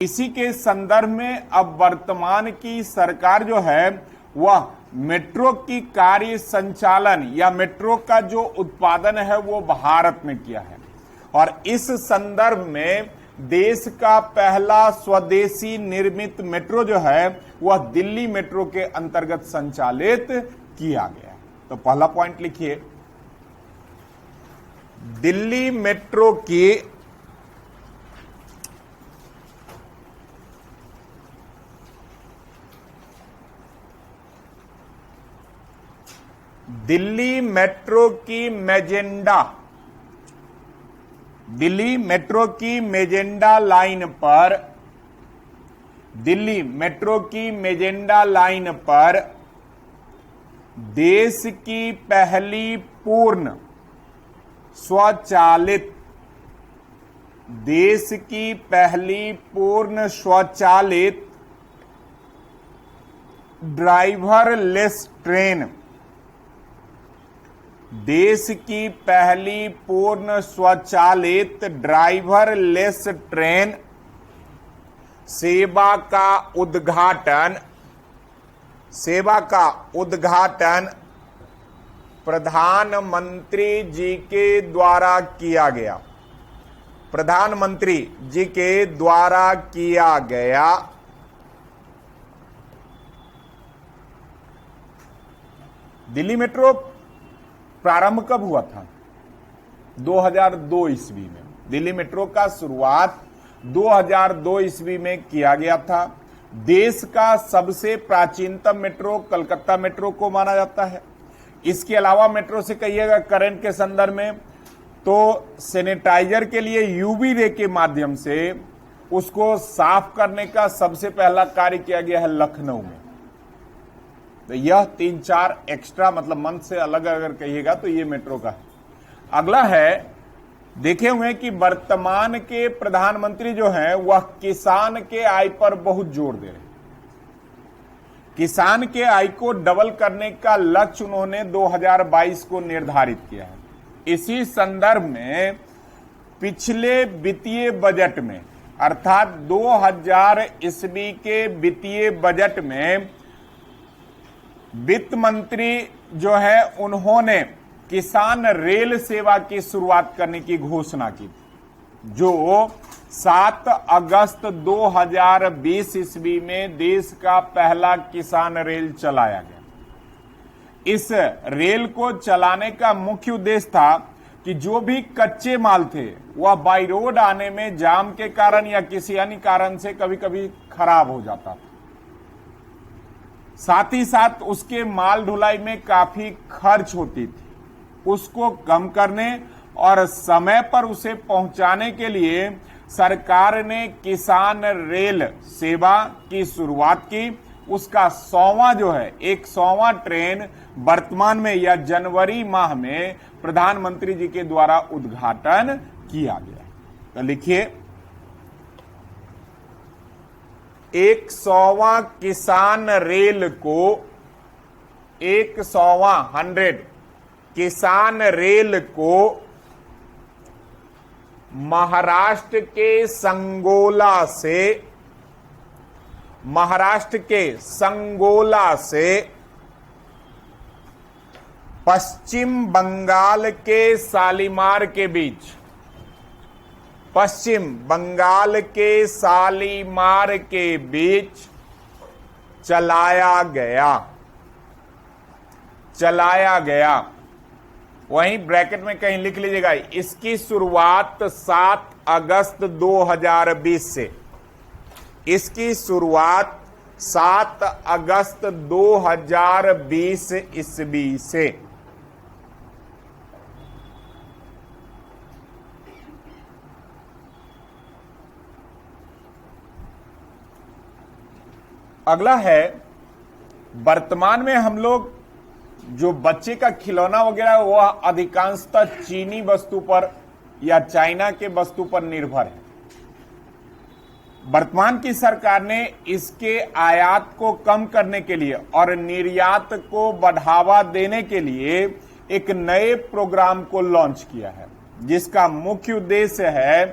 इसी के संदर्भ में अब वर्तमान की सरकार जो है वह मेट्रो की कार्य संचालन या मेट्रो का जो उत्पादन है वो भारत में किया है और इस संदर्भ में देश का पहला स्वदेशी निर्मित मेट्रो जो है वह दिल्ली मेट्रो के अंतर्गत संचालित किया गया। तो पहला पॉइंट लिखिए, दिल्ली मेट्रो की दिल्ली मेट्रो की मेजेंडा लाइन पर देश की पहली पूर्ण स्वचालित ड्राइवरलेस ट्रेन देश की पहली पूर्ण स्वचालित ड्राइवरलेस ट्रेन सेवा का उद्घाटन प्रधानमंत्री जी के द्वारा किया गया। दिल्ली मेट्रो प्रारंभ कब हुआ था? 2002 ईस्वी में। दिल्ली मेट्रो का शुरुआत 2002 ईस्वी में किया गया था। देश का सबसे प्राचीनतम मेट्रो कलकत्ता मेट्रो को माना जाता है। इसके अलावा मेट्रो से कहिएगा करंट के संदर्भ में तो सैनिटाइजर के लिए यूवी रे के माध्यम से उसको साफ करने का सबसे पहला कार्य किया गया है लखनऊ में। तो यह 3-4 एक्स्ट्रा मतलब मंथ से अलग अगर कहिएगा तो ये मेट्रो का है। अगला है, देखे हुए कि वर्तमान के प्रधानमंत्री जो हैं वह किसान के आय पर बहुत जोर दे रहे हैं। किसान के आय को डबल करने का लक्ष्य उन्होंने 2022 को निर्धारित किया है। इसी संदर्भ में पिछले वित्तीय बजट में अर्थात 2000 ईस्वी के वित्तीय बजट में वित्त मंत्री जो है उन्होंने किसान रेल सेवा की शुरुआत करने की घोषणा की थी, जो 7 अगस्त 2020 ईस्वी में देश का पहला किसान रेल चलाया गया। इस रेल को चलाने का मुख्य उद्देश्य था कि जो भी कच्चे माल थे वह बाई रोड आने में जाम के कारण या किसी अन्य कारण से कभी कभी खराब हो जाता था। साथ ही साथ उसके माल ढुलाई में काफी खर्च होती थी। उसको कम करने और समय पर उसे पहुंचाने के लिए सरकार ने किसान रेल सेवा की शुरुआत की। उसका 100वां जो है 100वां ट्रेन वर्तमान में या जनवरी माह में प्रधानमंत्री जी के द्वारा उद्घाटन किया गया। तो लिखिए, 100वां किसान रेल को 100 किसान रेल को महाराष्ट्र के संगोला से पश्चिम बंगाल के शालीमार के बीच चलाया गया। वहीं ब्रैकेट में कहीं लिख लीजिएगा, इसकी शुरुआत 7 अगस्त 2020 से। इसकी शुरुआत 7 अगस्त 2020 ईस्वी से। अगला है, वर्तमान में हम लोग जो बच्चे का खिलौना वगैरह वह अधिकांशतः चीनी वस्तु पर या चाइना के वस्तु पर निर्भर है। वर्तमान की सरकार ने इसके आयात को कम करने के लिए और निर्यात को बढ़ावा देने के लिए एक नए प्रोग्राम को लॉन्च किया है, जिसका मुख्य उद्देश्य है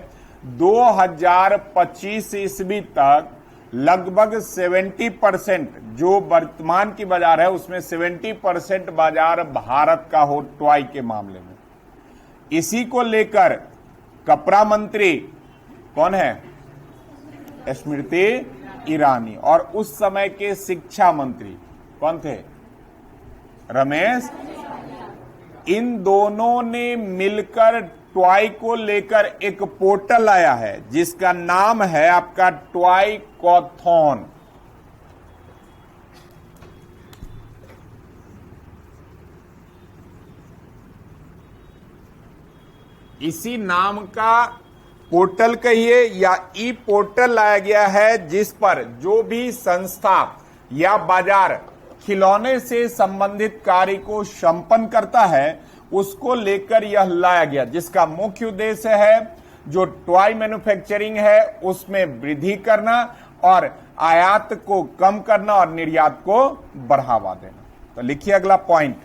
2025 ईस्वी तक लगभग 70% जो वर्तमान की बाजार है उसमें 70% बाजार भारत का हो टॉय के मामले में। इसी को लेकर कपड़ा मंत्री कौन है? स्मृति ईरानी। और उस समय के शिक्षा मंत्री कौन थे? रमेश। इन दोनों ने मिलकर टॉय को लेकर एक पोर्टल आया है जिसका नाम है आपका टॉय कॉथॉन। इसी नाम का पोर्टल कहिए या ई पोर्टल लाया गया है जिस पर जो भी संस्था या बाजार खिलौने से संबंधित कार्य को संपन्न करता है उसको लेकर यह लाया गया, जिसका मुख्य उद्देश्य है जो टॉय मैन्युफैक्चरिंग है उसमें वृद्धि करना और आयात को कम करना और निर्यात को बढ़ावा देना। तो लिखिए अगला पॉइंट,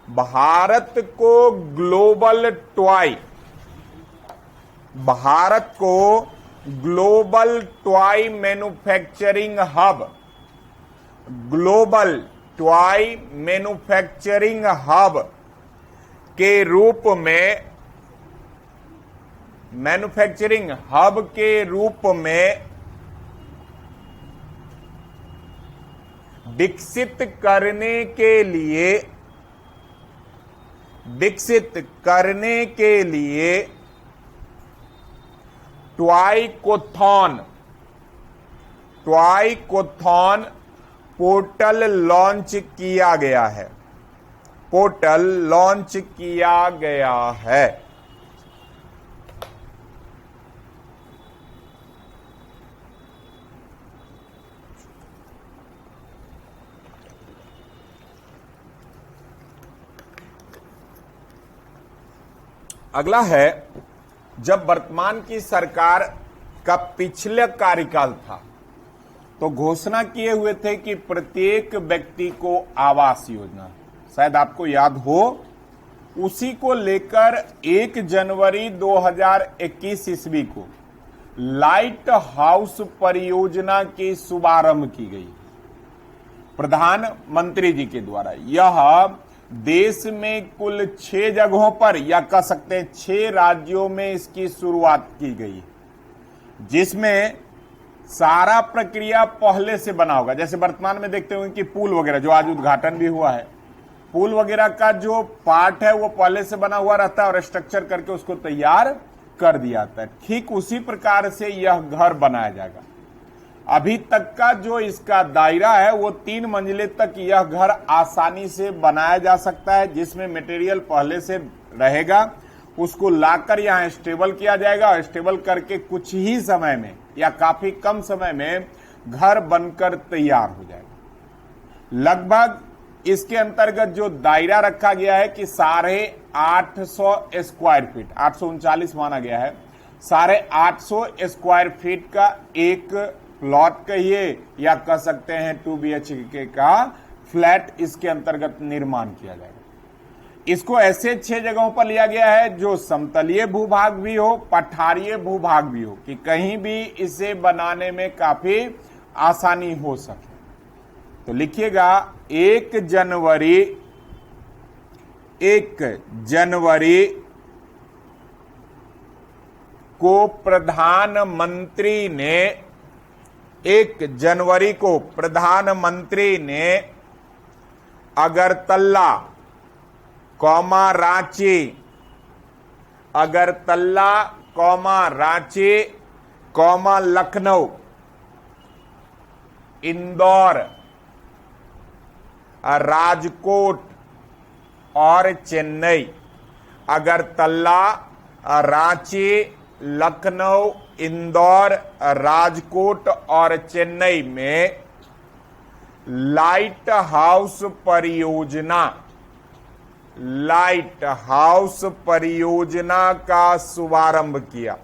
भारत को global toy manufacturing hub, global toy manufacturing hub के रूप में, मैन्युफैक्चरिंग हब के रूप में विकसित करने के लिए टॉय कॉथॉन पोर्टल लॉन्च किया गया है। अगला है, जब वर्तमान की सरकार का पिछले कार्यकाल था तो घोषणा किए हुए थे कि प्रत्येक व्यक्ति को आवास योजना, शायद आपको याद हो, उसी को लेकर 1 जनवरी 2021 ईस्वी को लाइट हाउस परियोजना की शुभारंभ की गई प्रधानमंत्री जी के द्वारा। यह देश में कुल 6 जगहों पर या कह सकते हैं 6 राज्यों में इसकी शुरुआत की गई, जिसमें सारा प्रक्रिया पहले से बना होगा। जैसे वर्तमान में देखते होंगे कि पुल वगैरह, जो आज उद्घाटन भी हुआ है, पुल वगैरह का जो पार्ट है वो पहले से बना हुआ रहता है और स्ट्रक्चर करके उसको तैयार कर दिया जाता है। ठीक उसी प्रकार से यह घर बनाया जाएगा। अभी तक का जो इसका दायरा है वो 3 मंजिले तक यह घर आसानी से बनाया जा सकता है, जिसमें मटेरियल पहले से रहेगा, उसको लाकर यहाँ स्टेबल किया जाएगा और स्टेबल करके कुछ ही समय में या काफी कम समय में घर बनकर तैयार हो जाएगा। लगभग इसके अंतर्गत जो दायरा रखा गया है कि 850 स्क्वायर फीट, 839 माना गया है, 850 स्क्वायर फीट का एक प्लॉट कहिए या कह सकते हैं 2 BHK का फ्लैट इसके अंतर्गत निर्माण किया जाएगा। इसको ऐसे 6 जगहों पर लिया गया है जो समतलीय भूभाग भी हो, पठारीय भूभाग भी हो, कि कहीं भी इसे बनाने में काफी आसानी हो सके। तो लिखिएगा 1 जनवरी को प्रधानमंत्री ने अगरतला रांची, लखनऊ, इंदौर, राजकोट और चेन्नई, अगरतला, रांची, लखनऊ, इंदौर, राजकोट और चेन्नई में लाइट हाउस परियोजना का शुभारंभ किया।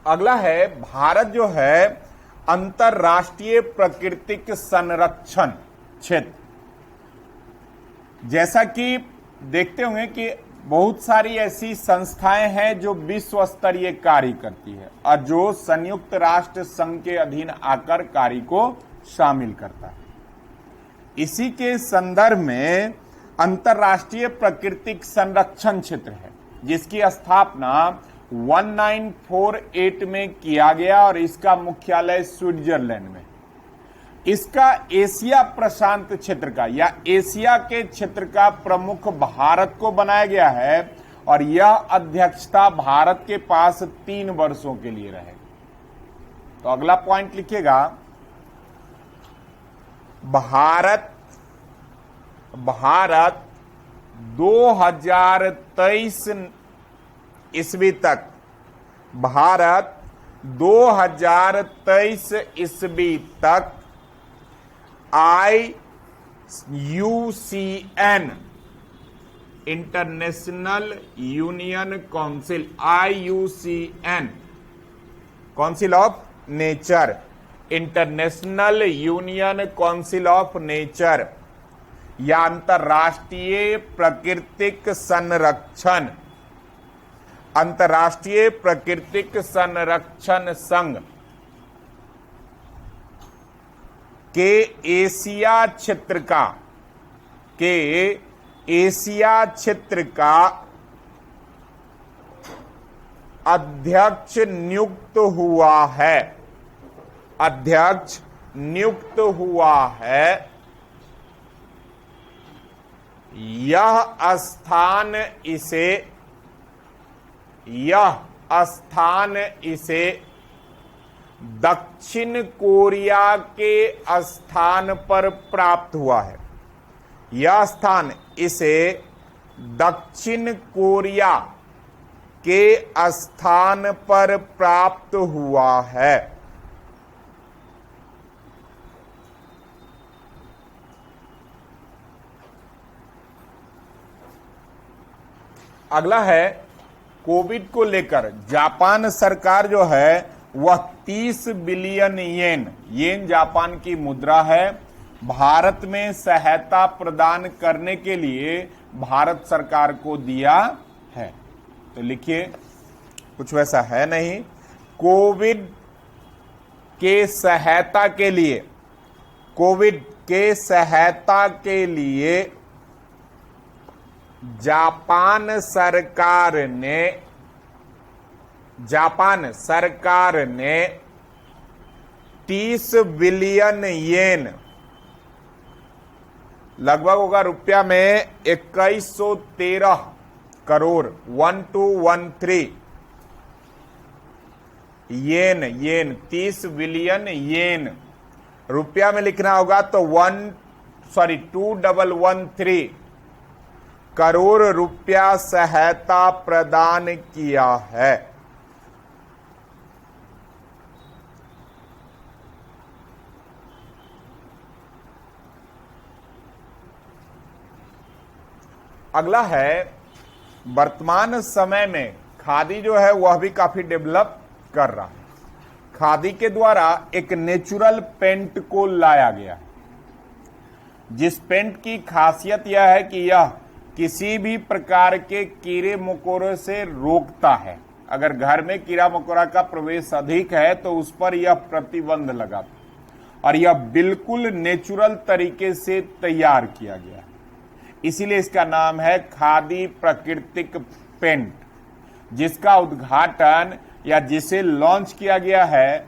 अगला है, भारत जो है अंतरराष्ट्रीय प्राकृतिक संरक्षण क्षेत्र। जैसा कि देखते होंगे कि बहुत सारी ऐसी संस्थाएं हैं जो विश्व स्तरीय कार्य करती है और जो संयुक्त राष्ट्र संघ के अधीन आकर कार्य को शामिल करता है। इसी के संदर्भ में अंतरराष्ट्रीय प्राकृतिक संरक्षण क्षेत्र है, जिसकी स्थापना 1948 में किया गया और इसका मुख्यालय स्विट्जरलैंड में। इसका एशिया प्रशांत क्षेत्र का या एशिया के क्षेत्र का प्रमुख भारत को बनाया गया है और यह अध्यक्षता भारत के पास 3 वर्षों के लिए रहे। तो अगला पॉइंट लिखिएगा, भारत 2023 ईस्वी तक, भारत 2023 ईस्वी तक IUCN international union council, IUCN council of nature, international union council of nature या अंतरराष्ट्रीय प्राकृतिक संरक्षण, अंतरराष्ट्रीय प्राकृतिक संरक्षण संघ के एशिया क्षेत्र का अध्यक्ष नियुक्त हुआ है, अध्यक्ष नियुक्त हुआ है। यह स्थान इसे दक्षिण कोरिया के स्थान पर प्राप्त हुआ है। यह स्थान इसे दक्षिण कोरिया के स्थान पर प्राप्त हुआ है। अगला है कोविड को लेकर जापान सरकार जो है वह 30 बिलियन येन जापान की मुद्रा है, भारत में सहायता प्रदान करने के लिए भारत सरकार को दिया है। तो लिखिए, कुछ वैसा है नहीं। कोविड के सहायता के लिए जापान सरकार ने 30 बिलियन येन, लगभग होगा रुपया में 2113 करोड़ 1213 येन 30 बिलियन येन, रुपया में लिखना होगा तो 2113 करोड़ रुपया सहायता प्रदान किया है। अगला है, वर्तमान समय में खादी जो है वह भी काफी डेवलप कर रहा है। खादी के द्वारा एक नेचुरल पेंट को लाया गया है, जिस पेंट की खासियत यह है कि यह किसी भी प्रकार के कीड़े मकोड़े से रोकता है। अगर घर में कीड़ा मकोड़ा का प्रवेश अधिक है तो उस पर यह प्रतिबंध लगाता है और यह बिल्कुल नेचुरल तरीके से तैयार किया गया है। इसीलिए इसका नाम है खादी प्राकृतिक पेंट, जिसका उद्घाटन या जिसे लॉन्च किया गया है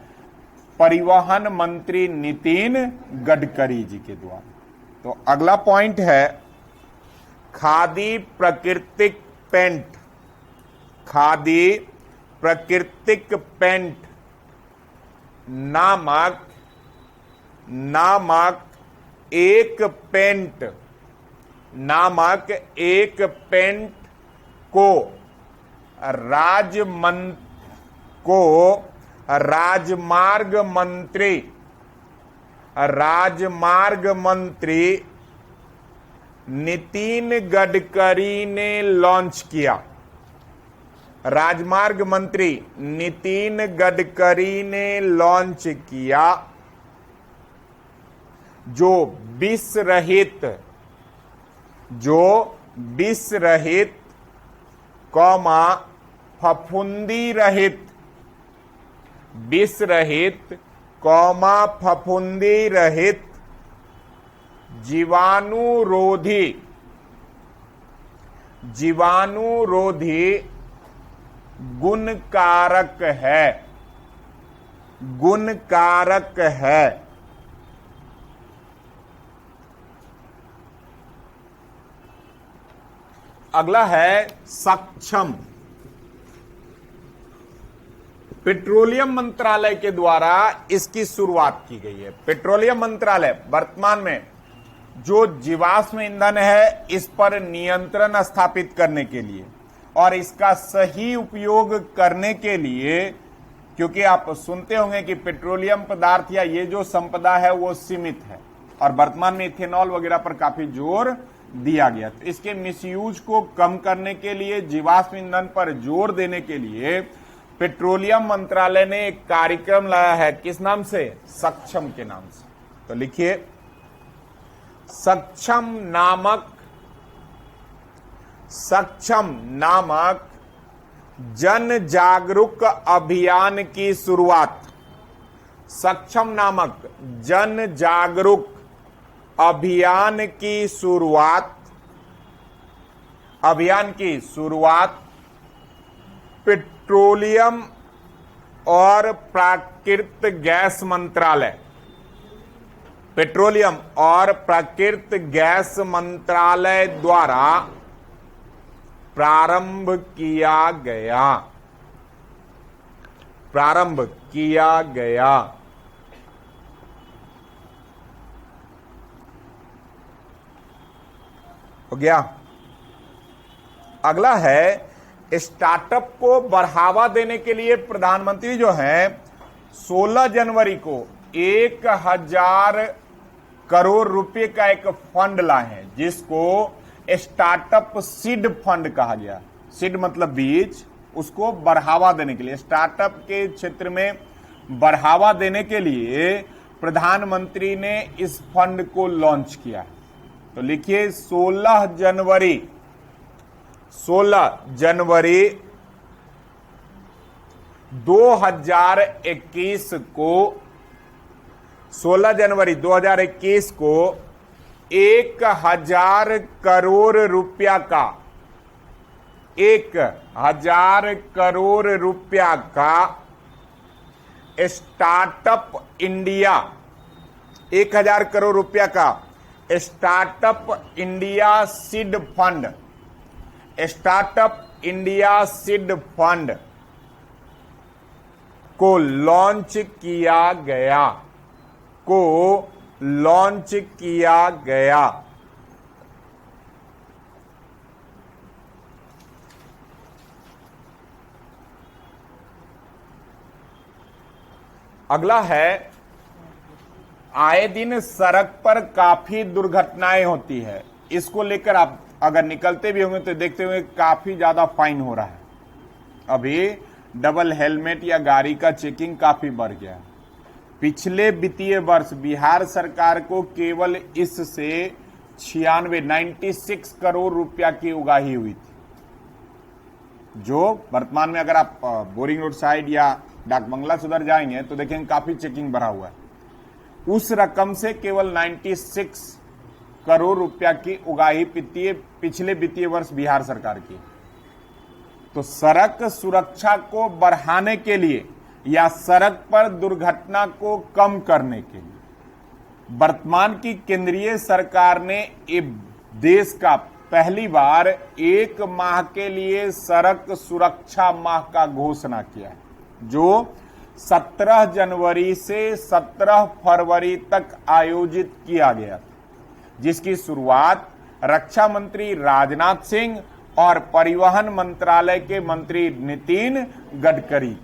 परिवहन मंत्री नितिन गडकरी जी के द्वारा। तो अगला पॉइंट है खादी प्राकृतिक पेंट। खादी प्राकृतिक पेंट नामक एक पेंट को राजमार्ग मंत्री नितिन गडकरी ने लॉन्च किया। राजमार्ग मंत्री नितिन गडकरी ने लॉन्च किया, जो विष रहित कौमा फफूंदी रहित, विष रहित कौमा फफूंदी रहित जीवाणुरोधी गुणकारक है। अगला है सक्षम। पेट्रोलियम मंत्रालय के द्वारा इसकी शुरुआत की गई है। पेट्रोलियम मंत्रालय वर्तमान में जो जीवाश्म ईंधन है इस पर नियंत्रण स्थापित करने के लिए और इसका सही उपयोग करने के लिए, क्योंकि आप सुनते होंगे कि पेट्रोलियम पदार्थ या ये जो संपदा है वो सीमित है और वर्तमान में इथेनॉल वगैरह पर काफी जोर दिया गया, तो इसके मिसयूज को कम करने के लिए, जीवाश्म ईंधन पर जोर देने के लिए पेट्रोलियम मंत्रालय ने एक कार्यक्रम लाया है। किस नाम से? सक्षम के नाम से। तो लिखिए, सक्षम नामक जन जागरूक अभियान की शुरुआत। सक्षम नामक जन जागरूक अभियान की शुरुआत पेट्रोलियम और प्राकृतिक गैस मंत्रालय, पेट्रोलियम और प्राकृतिक गैस मंत्रालय द्वारा प्रारंभ किया गया। हो गया। अगला है स्टार्टअप को बढ़ावा देने के लिए प्रधानमंत्री जो है 16 जनवरी को 1000 करोड़ रुपए का एक फंड लाए हैं, जिसको स्टार्टअप सीड फंड कहा गया। सीड मतलब बीज, उसको बढ़ावा देने के लिए, स्टार्टअप के क्षेत्र में बढ़ावा देने के लिए प्रधानमंत्री ने इस फंड को लॉन्च किया। तो लिखिए 16 जनवरी 2021 को 16 जनवरी 2021 को 1000 करोड़ रुपया का 1000 करोड़ रुपया का स्टार्टअप इंडिया 1000 करोड़ रुपया का startup India seed fund, startup India seed fund को लॉन्च किया गया। अगला है, आए दिन सड़क पर काफी दुर्घटनाएं होती है। इसको लेकर आप अगर निकलते भी होंगे तो देखते होंगे काफी ज्यादा फाइन हो रहा है। अभी डबल हेलमेट या गाड़ी का चेकिंग काफी बढ़ गया है। पिछले वित्तीय वर्ष बिहार सरकार को केवल इससे 96 करोड़ रुपया की उगाही हुई थी, जो वर्तमान में अगर आप बोरिंग रोड साइड या डाक बंगला से उधर जाएंगे तो देखेंगे काफी चेकिंग बढ़ा हुआ है। उस रकम से केवल 96 करोड़ रुपया की उगाही पिछले वित्तीय वर्ष बिहार सरकार की। तो सड़क सुरक्षा को बढ़ाने के लिए या सड़क पर दुर्घटना को कम करने के लिए वर्तमान की केंद्रीय सरकार ने देश का पहली बार 1 माह के लिए सड़क सुरक्षा माह का घोषणा किया है, जो 17 जनवरी से 17 फरवरी तक आयोजित किया गया, जिसकी शुरुआत रक्षा मंत्री राजनाथ सिंह और परिवहन मंत्रालय के मंत्री नितिन गडकरी।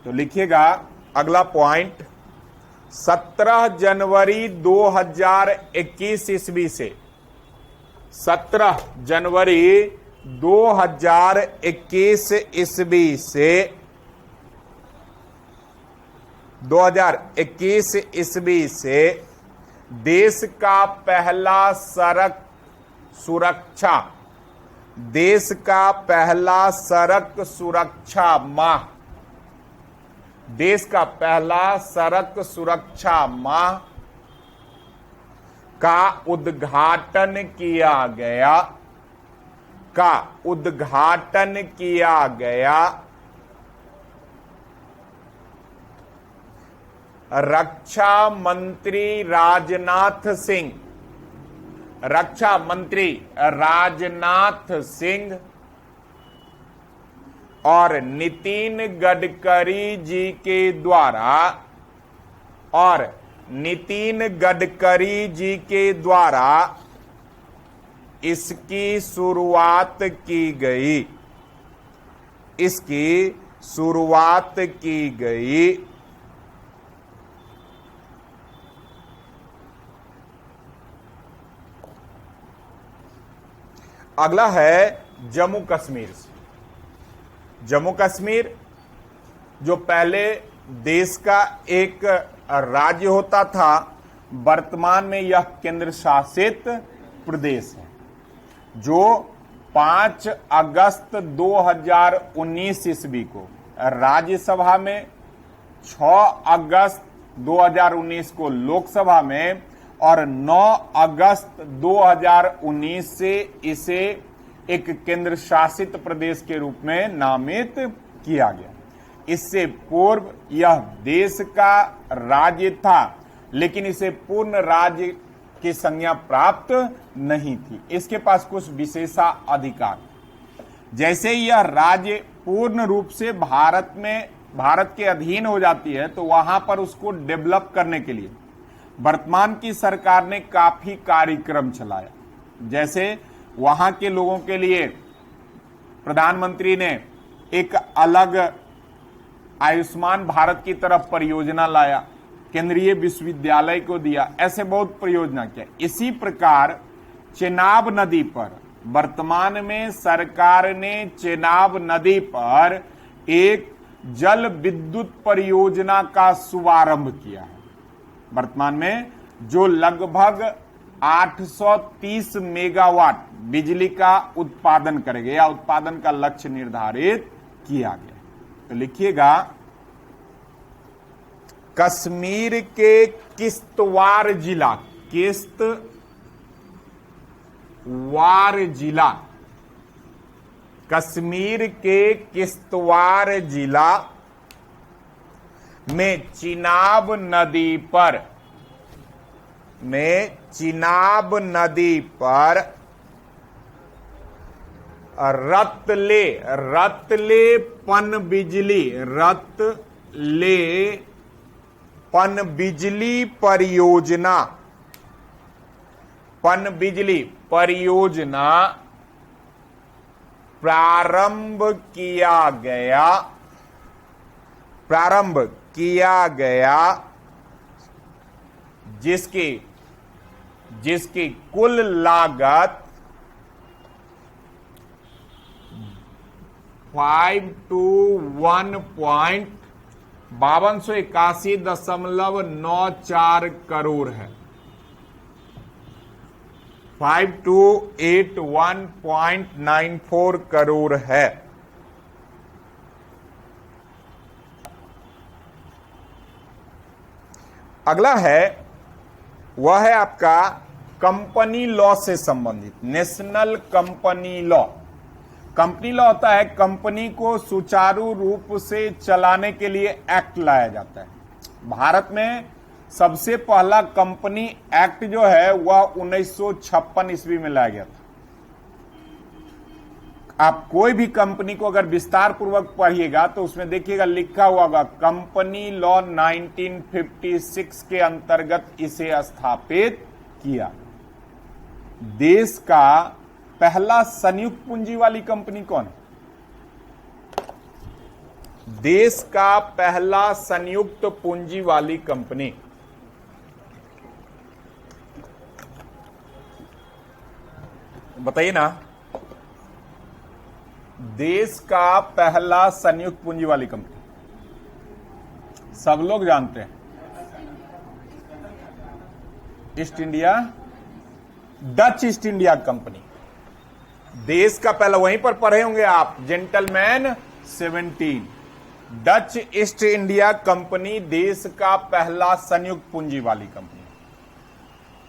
तो लिखिएगा अगला पॉइंट, 17 जनवरी 2021 ईस्वी से 17 जनवरी 2021 ईस्वी से 2021 ईस्वी से देश का पहला सड़क सुरक्षा माह देश का पहला सड़क सुरक्षा माह का उद्घाटन किया गया रक्षा मंत्री राजनाथ सिंह और नितिन गडकरी जी के द्वारा इसकी शुरुआत की गई। अगला है जम्मू कश्मीर से। जम्मू कश्मीर जो पहले देश का एक राज्य होता था, वर्तमान में यह केंद्र शासित प्रदेश है, जो 5 अगस्त 2019 ईस्वी को राज्यसभा में, 6 अगस्त 2019 को लोकसभा में और 9 अगस्त 2019 से इसे एक केंद्र शासित प्रदेश के रूप में नामित किया गया। इससे पूर्व यह देश का राज्य था, लेकिन इसे पूर्ण राज्य की संज्ञा प्राप्त नहीं थी। इसके पास कुछ विशेषाधिकार, जैसे यह राज्य पूर्ण रूप से भारत के अधीन हो जाती है, तो वहां पर उसको डेवलप करने के लिए वर्तमान की सरकार ने काफी कार्यक्रम चलाया। जैसे वहां के लोगों के लिए प्रधानमंत्री ने एक अलग आयुष्मान भारत की तरफ परियोजना लाया, केंद्रीय विश्वविद्यालय को दिया, ऐसे बहुत परियोजना किया। इसी प्रकार चेनाब नदी पर वर्तमान में सरकार ने चेनाब नदी पर एक जल विद्युत परियोजना का शुभारंभ किया है, वर्तमान में जो लगभग 830 मेगावाट बिजली का उत्पादन करेगा, या उत्पादन का लक्ष्य निर्धारित किया गया। तो लिखिएगा, कश्मीर के किश्तवाड़ जिला कश्मीर के किश्तवाड़ जिला में चिनाब नदी पर रतले पनबिजली परियोजना प्रारंभ किया गया, जिसकी कुल लागत 5281.94 करोड़ है। 5281.94 करोड़ है। अगला है, वह है आपका कंपनी लॉ से संबंधित, national company law. Company law होता है, कंपनी को सुचारू रूप से चलाने के लिए एक्ट लाया जाता है। भारत में सबसे पहला कंपनी एक्ट जो है वह 1956 ईस्वी में लाया गया था। आप कोई भी कंपनी को अगर विस्तार पूर्वक पढ़िएगा तो उसमें देखिएगा लिखा हुआ होगा कंपनी लॉ 1956 के अंतर्गत इसे स्थापित किया। देश का पहला संयुक्त पूंजी वाली कंपनी कौन है? देश का पहला संयुक्त पूंजी वाली कंपनी बताइए ना। देश का पहला संयुक्त पूंजी वाली कंपनी, सब लोग जानते हैं, east India, Dutch east India company. देश का पहला, वहीं पर पढ़े होंगे आप, gentleman 17। Dutch east India company देश का पहला संयुक्त पूंजी वाली कंपनी।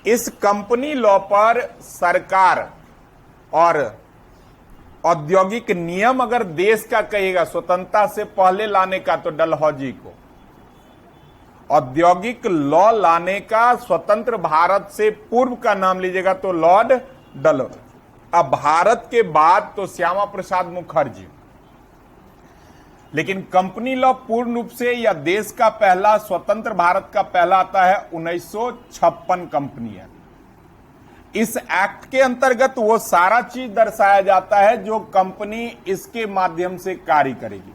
इस कंपनी लॉ पर सरकार और औद्योगिक नियम अगर देश का कहेगा स्वतंत्रता से पहले लाने का तो डलहौजी को, औद्योगिक लॉ लाने का स्वतंत्र भारत से पूर्व का नाम लीजिएगा तो लॉर्ड डलहौजी। अब भारत के बाद तो श्यामा प्रसाद मुखर्जी। लेकिन कंपनी लॉ पूर्ण रूप से या देश का पहला, स्वतंत्र भारत का पहला आता है 1956 कंपनी है। इस एक्ट के अंतर्गत वो सारा चीज दर्शाया जाता है जो कंपनी इसके माध्यम से कार्य करेगी,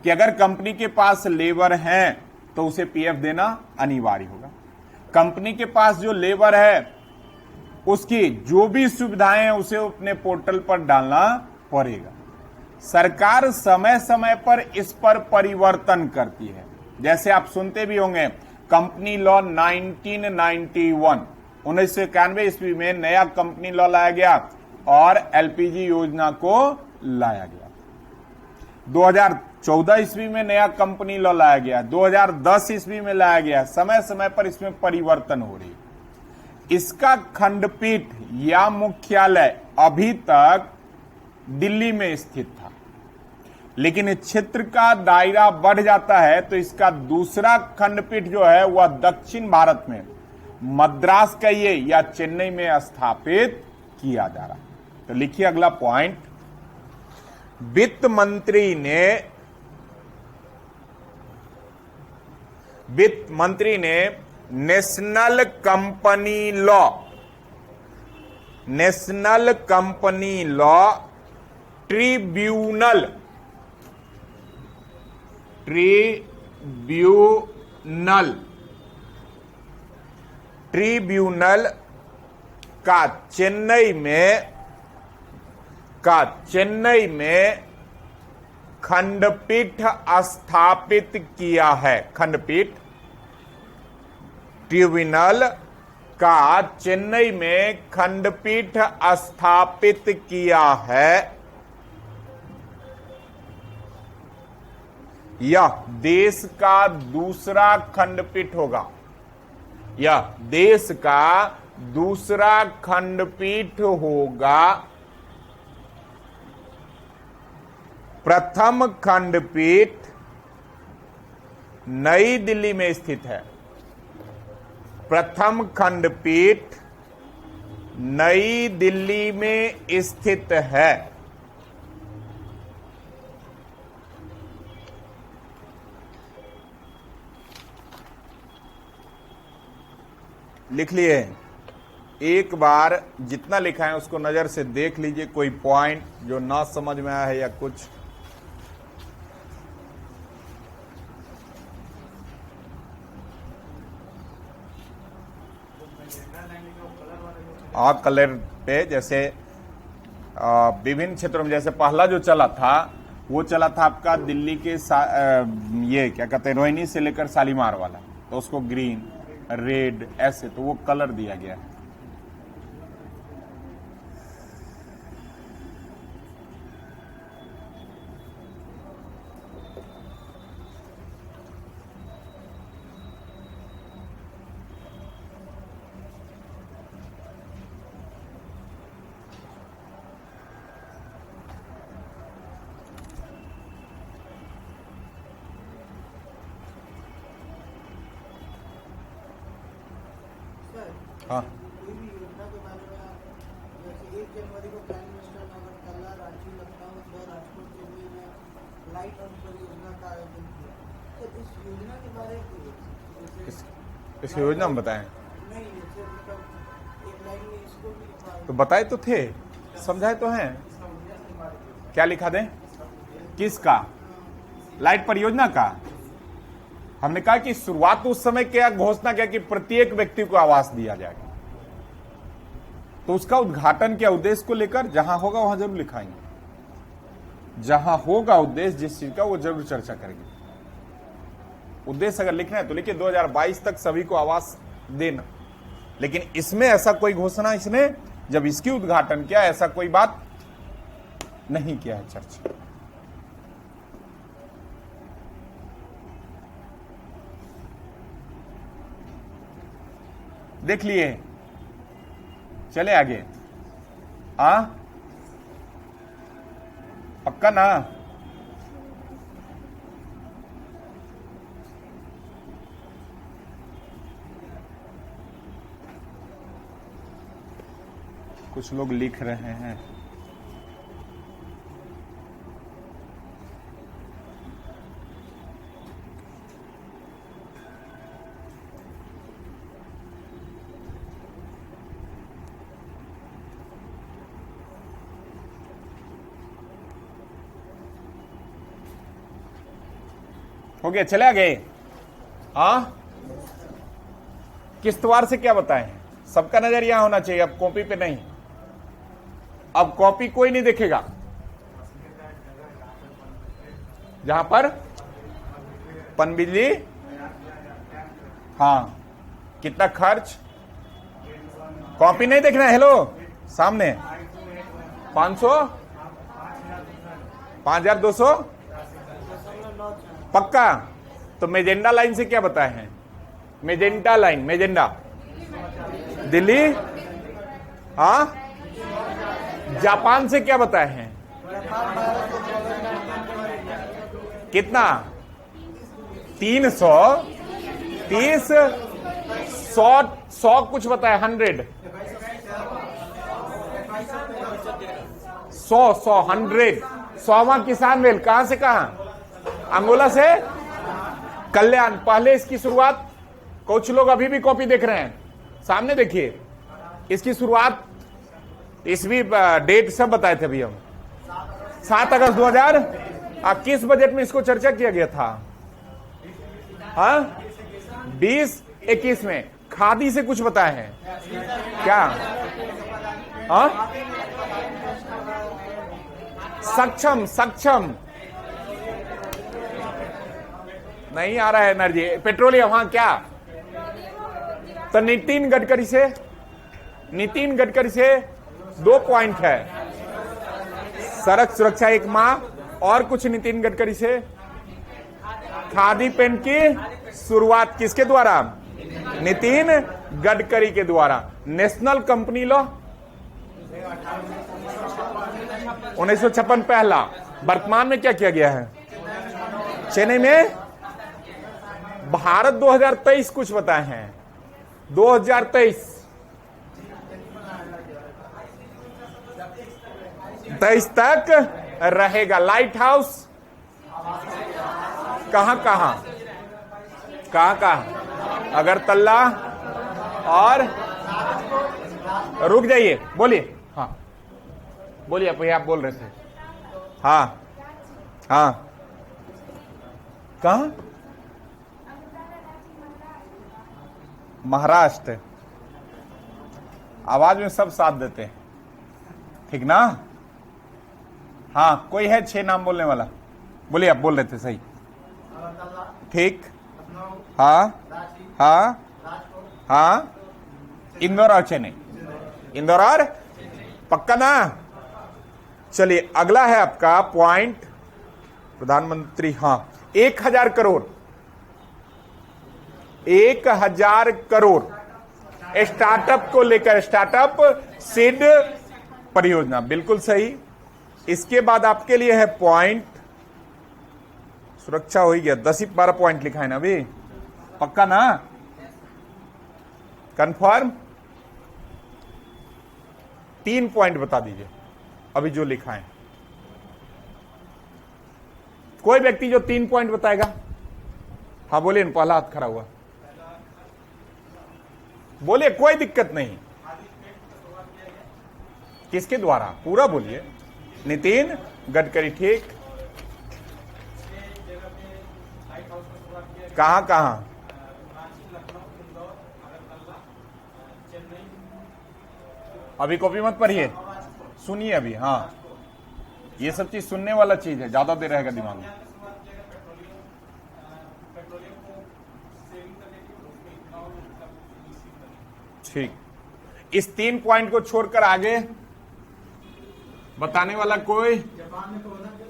कि अगर कंपनी के पास लेबर हैं तो उसे पीएफ देना अनिवार्य होगा। कंपनी के पास जो लेबर है उसकी जो भी सुविधाएं हैं उसे अपने पोर्टल पर डालना पड़ेगा। सरकार समय समय पर इस पर परिवर्तन करती है। जैसे आप सुनते भी होंगे कंपनी लॉ 1991 ईस्वी में नया कंपनी लॉ लाया गया और एलपीजी योजना को लाया गया। 2014 ईस्वी में नया कंपनी लॉ लाया गया, 2010 ईस्वी में लाया गया। समय समय पर इसमें परिवर्तन हो रही है। इसका खंडपीठ या मुख्यालय अभी तक दिल्ली में स्थित था, लेकिन इस क्षेत्र का दायरा बढ़ जाता है तो इसका दूसरा खंडपीठ जो है वह दक्षिण भारत में मद्रास कहिए या चेन्नई में स्थापित किया जा रहा है। तो लिखिए अगला पॉइंट, वित्त मंत्री ने नेशनल कंपनी लॉ ट्रिब्यूनल का चेन्नई में खंडपीठ स्थापित किया है। ट्रिब्यूनल का चेन्नई में खंडपीठ स्थापित किया है। यह देश का दूसरा खंडपीठ होगा। यह देश का दूसरा खंडपीठ होगा। प्रथम खंडपीठ नई दिल्ली में स्थित है। प्रथम खंडपीठ नई दिल्ली में स्थित है। लिख लिए। एक बार जितना लिखा है उसको नजर से देख लीजिए, कोई पॉइंट जो ना समझ में आया है या कुछ। कलर पे जैसे विभिन्न क्षेत्रों में, जैसे पहला जो चला था वो चला था आपका दिल्ली के ये क्या कहते हैं, रोहिणी से लेकर शालीमार वाला, तो उसको ग्रीन, रेड ऐसे, तो वो कलर दिया गया है। हाँ, कोई भी योजना के बारे में जैसे 1 जनवरी को प्राइम मिनिस्टर ने अगरतला, रांची, लखनऊ, इंदौर, राजकोट, चेन्नई में लाइट ऑन परियोजना का आयोजन किया, तो इस योजना के बारे में इस योजना में बताएं। नहीं, जैसे मतलब एक लाइन में इसको भी लिखा है। तो बताए तो थे, समझाए तो हैं। क्या लिखा दें? किसका? लाइट परियोजना का। हमने कहा कि शुरुआत उस समय क्या घोषणा किया कि प्रत्येक व्यक्ति को आवास दिया जाएगा, तो उसका उद्घाटन क्या उद्देश्य को लेकर जहां होगा वहां जरूर लिखाएंगे। जहां होगा उद्देश्य जिस चीज का, वो जरूर चर्चा करेंगे। उद्देश्य अगर लिखना है तो लिखिए 2022 तक सभी को आवास देना, लेकिन इसमें ऐसा कोई घोषणा इसने जब इसकी उद्घाटन किया ऐसा कोई बात नहीं किया है चर्चा। देख लिए, चले आगे। पक्का ना? कुछ लोग लिख रहे हैं। हो गया, चले आ गए। किस्तवार से क्या बताएं? सबका नजर यहां होना चाहिए, अब कॉपी पे नहीं। अब कॉपी कोई नहीं देखेगा। जहां पर पनबिजली, हाँ, कितना खर्च, कॉपी नहीं देखना। हेलो, सामने 500, 5200 पक्का। तो मेजेंडा लाइन से क्या बताए हैं? मेजेंटा लाइन, मेजेंडा दिल्ली, हाँ। जापान से क्या बताए हैं? कितना? 330, 100 कुछ बताया, 100, 100 100वां किसान रेल कहां से कहां? अंगोला से कल्याण। पहले इसकी शुरुआत, कुछ लोग अभी भी कॉपी देख रहे हैं, सामने देखिए। इसकी शुरुआत, ईस्वी डेट सब बताए थे अभी हम। 7 अगस्त 2000। अब किस बजट में इसको चर्चा किया गया था? हाँ, 20-21 में। खादी से कुछ बताए हैं क्या? हाँ, सक्षम नहीं आ रहा है एनर्जी। पेट्रोलियम, हाँ, क्या? तो नितिन गडकरी से 2 पॉइंट है। सड़क सुरक्षा 1 माह, और कुछ नितिन गडकरी से। खादी पेन की शुरुआत किसके द्वारा? नितिन गडकरी के द्वारा। नेशनल कंपनी लॉ 1956 पहला। वर्तमान में क्या किया गया है? चेन्नई में भारत 2023 कुछ बताए हैं। 2023 तक रहेगा। लाइट हाउस कहां अगरतला, और रुक जाइए, बोलिए। हाँ, बोलिए भैया, आप बोल रहे थे। हाँ, कहां? महाराष्ट्र। आवाज में सब साथ देते हैं, ठीक ना? हाँ, कोई है 6 नाम बोलने वाला? बोलिए, आप बोल रहे थे, सही, ठीक। हाँ, इंदौर और चेन्नई। इंदौर और पक्का ना? चलिए, अगला है आपका पॉइंट, प्रधानमंत्री। हाँ, 1000 करोड़, 1000 करोड़ स्टार्टअप को लेकर, स्टार्टअप सीड परियोजना, बिल्कुल सही। इसके बाद आपके लिए है पॉइंट, सुरक्षा हो ही गया। 10-12 पॉइंट लिखा है ना अभी, पक्का ना? कंफर्म? 3 पॉइंट बता दीजिए अभी जो लिखा है। कोई व्यक्ति जो 3 पॉइंट बताएगा। हाँ, बोलिए, पहला हाथ खड़ा हुआ, बोलिए, कोई दिक्कत नहीं। किसके द्वारा? पूरा बोलिए। नितिन गडकरी, ठीक। कहां? अभी कॉपी मत पढ़िए, सुनिए अभी। हाँ, ये सब चीज सुनने वाला चीज है, ज्यादा देर रहेगा दिमाग में। ठीक, इस 3 पॉइंट को छोड़कर आगे बताने वाला कोई? जापान ने कोरोना के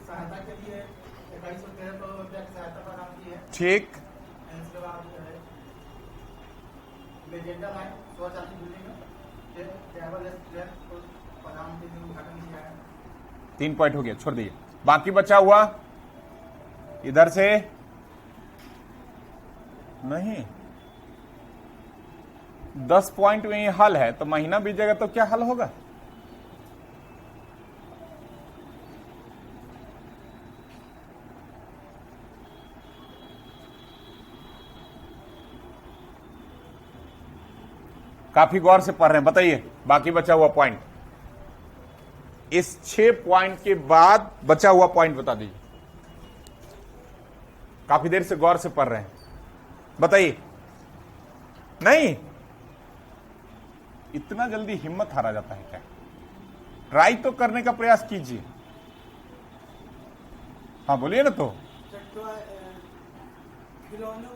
सहायता के लिए 2113 करोड़ रुपया की सहायता प्रदान की है। ठीक, इसके बाद लेजेंडा लाइन 140 बिल्डिंग में ट्रैवल एक्सप्रेस को प्रधानमंत्री ने उद्घाटन किया है। 3 पॉइंट हो गया, छोड़ दीजिए। बाकी बचा हुआ इधर से नहीं, 10 पॉइंट में ही हल है, तो महीना बीतेगा तो क्या हल होगा? काफी गौर से पढ़ रहे हैं, बताइए बाकी बचा हुआ पॉइंट। इस 6 पॉइंट के बाद बचा हुआ पॉइंट बता दीजिए। काफी देर से गौर से पढ़ रहे हैं, बताइए। नहीं, इतना जल्दी हिम्मत हारा जाता है क्या? ट्राई तो करने का प्रयास कीजिए। हाँ बोलिए ना। तो खिलौने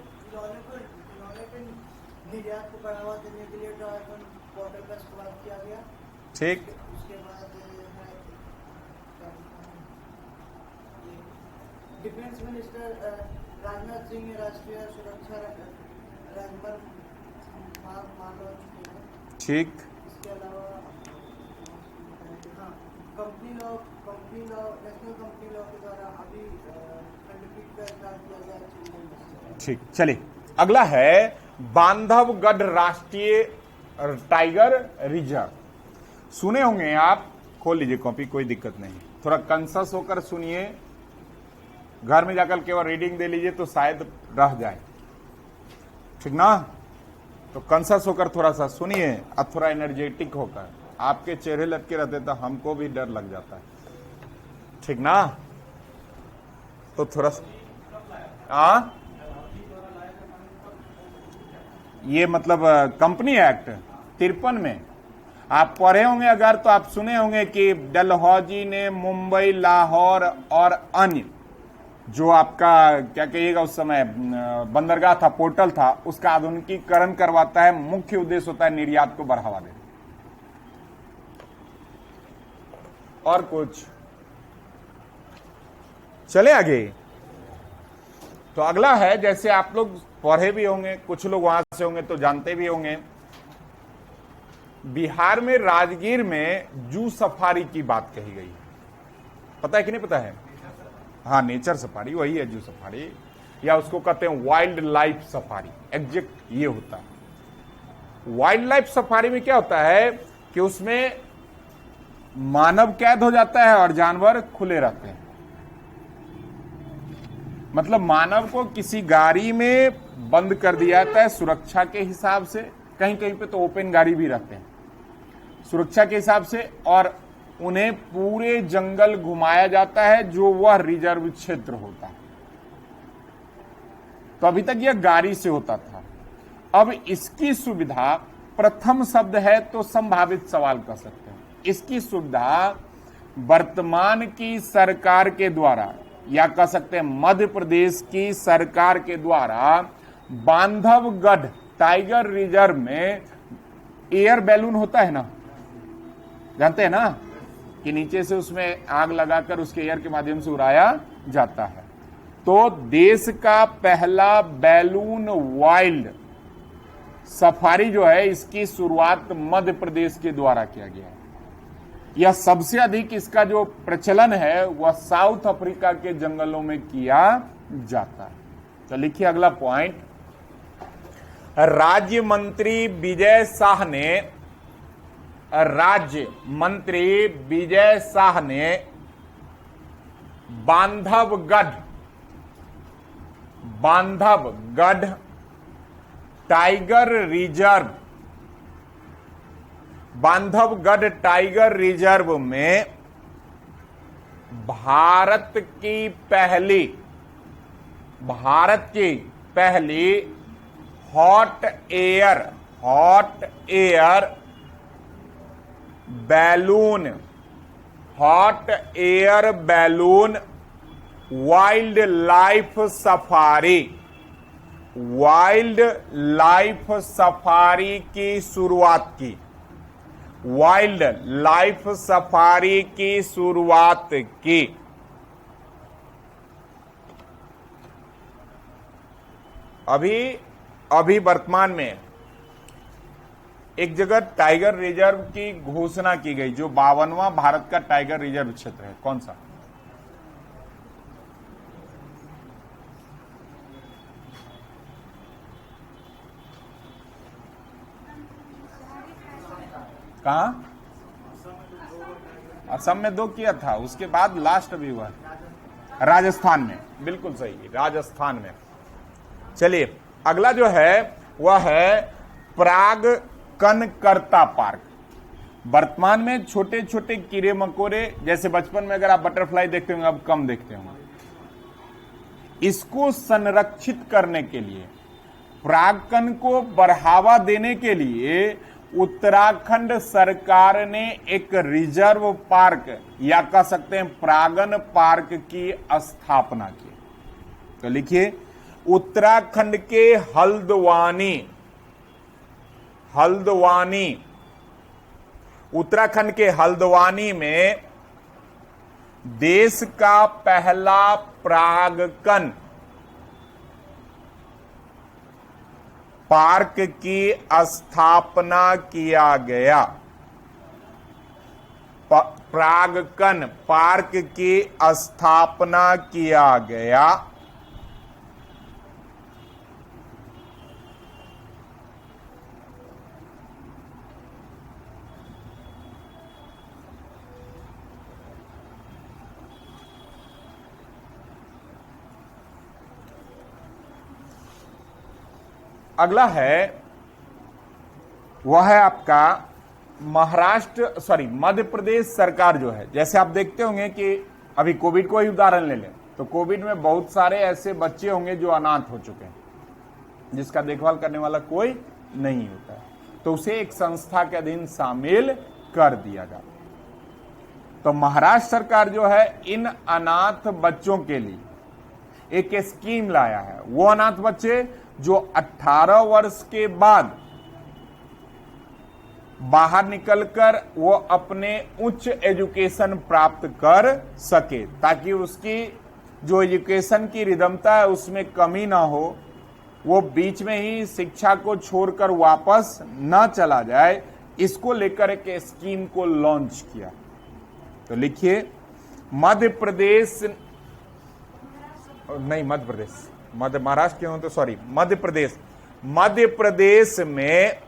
के निर्यात को बढ़ावा देने के लिए ड्राइवन पोर्टल का शुरुआत किया गया। ठीक, उसके बाद डिफेंस मिनिस्टर राजनाथ सिंह ने राष्ट्रीय सुरक्षा राजमार्ग मान चुके हैं। ठीक, इसके अलावा company law national company law के द्वारा अभी खंडपीठ का इस्तेमाल किया गया। ठीक, चलिए अगला है बांधवगढ़ राष्ट्रीय टाइगर रिजर्व। सुने होंगे आप, खोल लीजिए कॉपी, कोई दिक्कत नहीं। थोड़ा कंसस होकर सुनिए, घर में जाकर केवल रीडिंग दे लीजिए तो शायद रह जाए, ठीक ना? तो कंसस होकर थोड़ा सा सुनिए और थोड़ा एनर्जेटिक होकर। आपके चेहरे लटके रहते तो हमको भी डर लग जाता है, ठीक ना? तो थोड़ा ये मतलब कंपनी एक्ट 53 में आप पढ़े होंगे अगर, तो आप सुने होंगे कि डलहौजी ने मुंबई, लाहौर और अन्य जो आपका क्या कहिएगा उस समय बंदरगाह था, पोर्टल था, उसका आधुनिकीकरण करवाता है। मुख्य उद्देश्य होता है निर्यात को बढ़ावा देना। और कुछ चले आगे। तो अगला है, जैसे आप लोग पढ़े भी होंगे, कुछ लोग वहां से होंगे तो जानते भी होंगे, बिहार में राजगीर में जू सफारी की बात कही गई है। पता है कि नहीं पता है? हाँ, नेचर सफारी वही है जू सफारी, या उसको कहते हैं वाइल्ड लाइफ सफारी। एग्जैक्ट ये होता है। वाइल्ड लाइफ सफारी में क्या होता है कि उसमें मानव कैद हो जाता है और जानवर खुले रहते हैं। मतलब मानव को किसी गाड़ी में बंद कर दिया जाता है सुरक्षा के हिसाब से, कहीं कहीं पे तो ओपन गाड़ी भी रहते हैं सुरक्षा के हिसाब से, और उन्हें पूरे जंगल घुमाया जाता है जो वह रिजर्व क्षेत्र होता है। तो अभी तक यह गाड़ी से होता था। अब इसकी सुविधा, प्रथम शब्द है तो संभावित सवाल कर सकते हैं, इसकी सुविधा वर्तमान की सरकार के द्वारा, या कह सकते हैं मध्य प्रदेश की सरकार के द्वारा, बांधवगढ़ टाइगर रिजर्व में एयर बैलून होता है ना, जानते हैं ना, कि नीचे से उसमें आग लगाकर उसके एयर के माध्यम से उड़ाया जाता है। तो देश का पहला बैलून वाइल्ड सफारी जो है, इसकी शुरुआत मध्य प्रदेश के द्वारा किया गया है। यह सबसे अधिक इसका जो प्रचलन है वह साउथ अफ्रीका के जंगलों में किया जाता है। तो लिखिए अगला पॉइंट, राज्य मंत्री विजय शाह ने बांधवगढ़ टाइगर रिजर्व में भारत की पहली hot air balloon hot air balloon wild life safari, wild life safari की शुरुआत की, वाइल्ड लाइफ सफारी की शुरुआत की। अभी वर्तमान में एक जगह टाइगर रिजर्व की घोषणा की गई, जो 52वां भारत का टाइगर रिजर्व क्षेत्र है। कौन सा? कहां? असम में 2 किया था, उसके बाद लास्ट अभी हुआ राजस्थान में। बिल्कुल सही, राजस्थान में। चलिए अगला जो है वह है प्राग कनकर्ता पार्क। वर्तमान में छोटे छोटे कीड़े मकोड़े, जैसे बचपन में अगर आप बटरफ्लाई देखते होंगे, अब कम देखते होंगे। इसको संरक्षित करने के लिए, परागकण को बढ़ावा देने के लिए उत्तराखंड सरकार ने एक रिजर्व पार्क या कह सकते हैं परागन पार्क की स्थापना की। तो लिखिए, उत्तराखंड के उत्तराखंड के हल्द्वानी में देश का पहला परागकण पार्क की स्थापना किया गया। परागकण पार्क की स्थापना किया गया। अगला है वह है आपका मध्य प्रदेश सरकार जो है। जैसे आप देखते होंगे कि अभी कोविड को ही उदाहरण ले लें, तो कोविड में बहुत सारे ऐसे बच्चे होंगे जो अनाथ हो चुके हैं, जिसका देखभाल करने वाला कोई नहीं होता है, तो उसे एक संस्था के अधीन शामिल कर दिया जाता। तो महाराष्ट्र सरकार जो है इन अनाथ बच्चों के लिए एक स्कीम लाया है। वो अनाथ बच्चे जो 18 वर्ष के बाद बाहर निकलकर वो अपने उच्च एजुकेशन प्राप्त कर सके, ताकि उसकी जो एजुकेशन की रिदमता है उसमें कमी ना हो, वो बीच में ही शिक्षा को छोड़कर वापस न चला जाए, इसको लेकर एक स्कीम को लॉन्च किया। तो लिखिए, महाराष्ट्र के हो तो सॉरी, मध्य प्रदेश में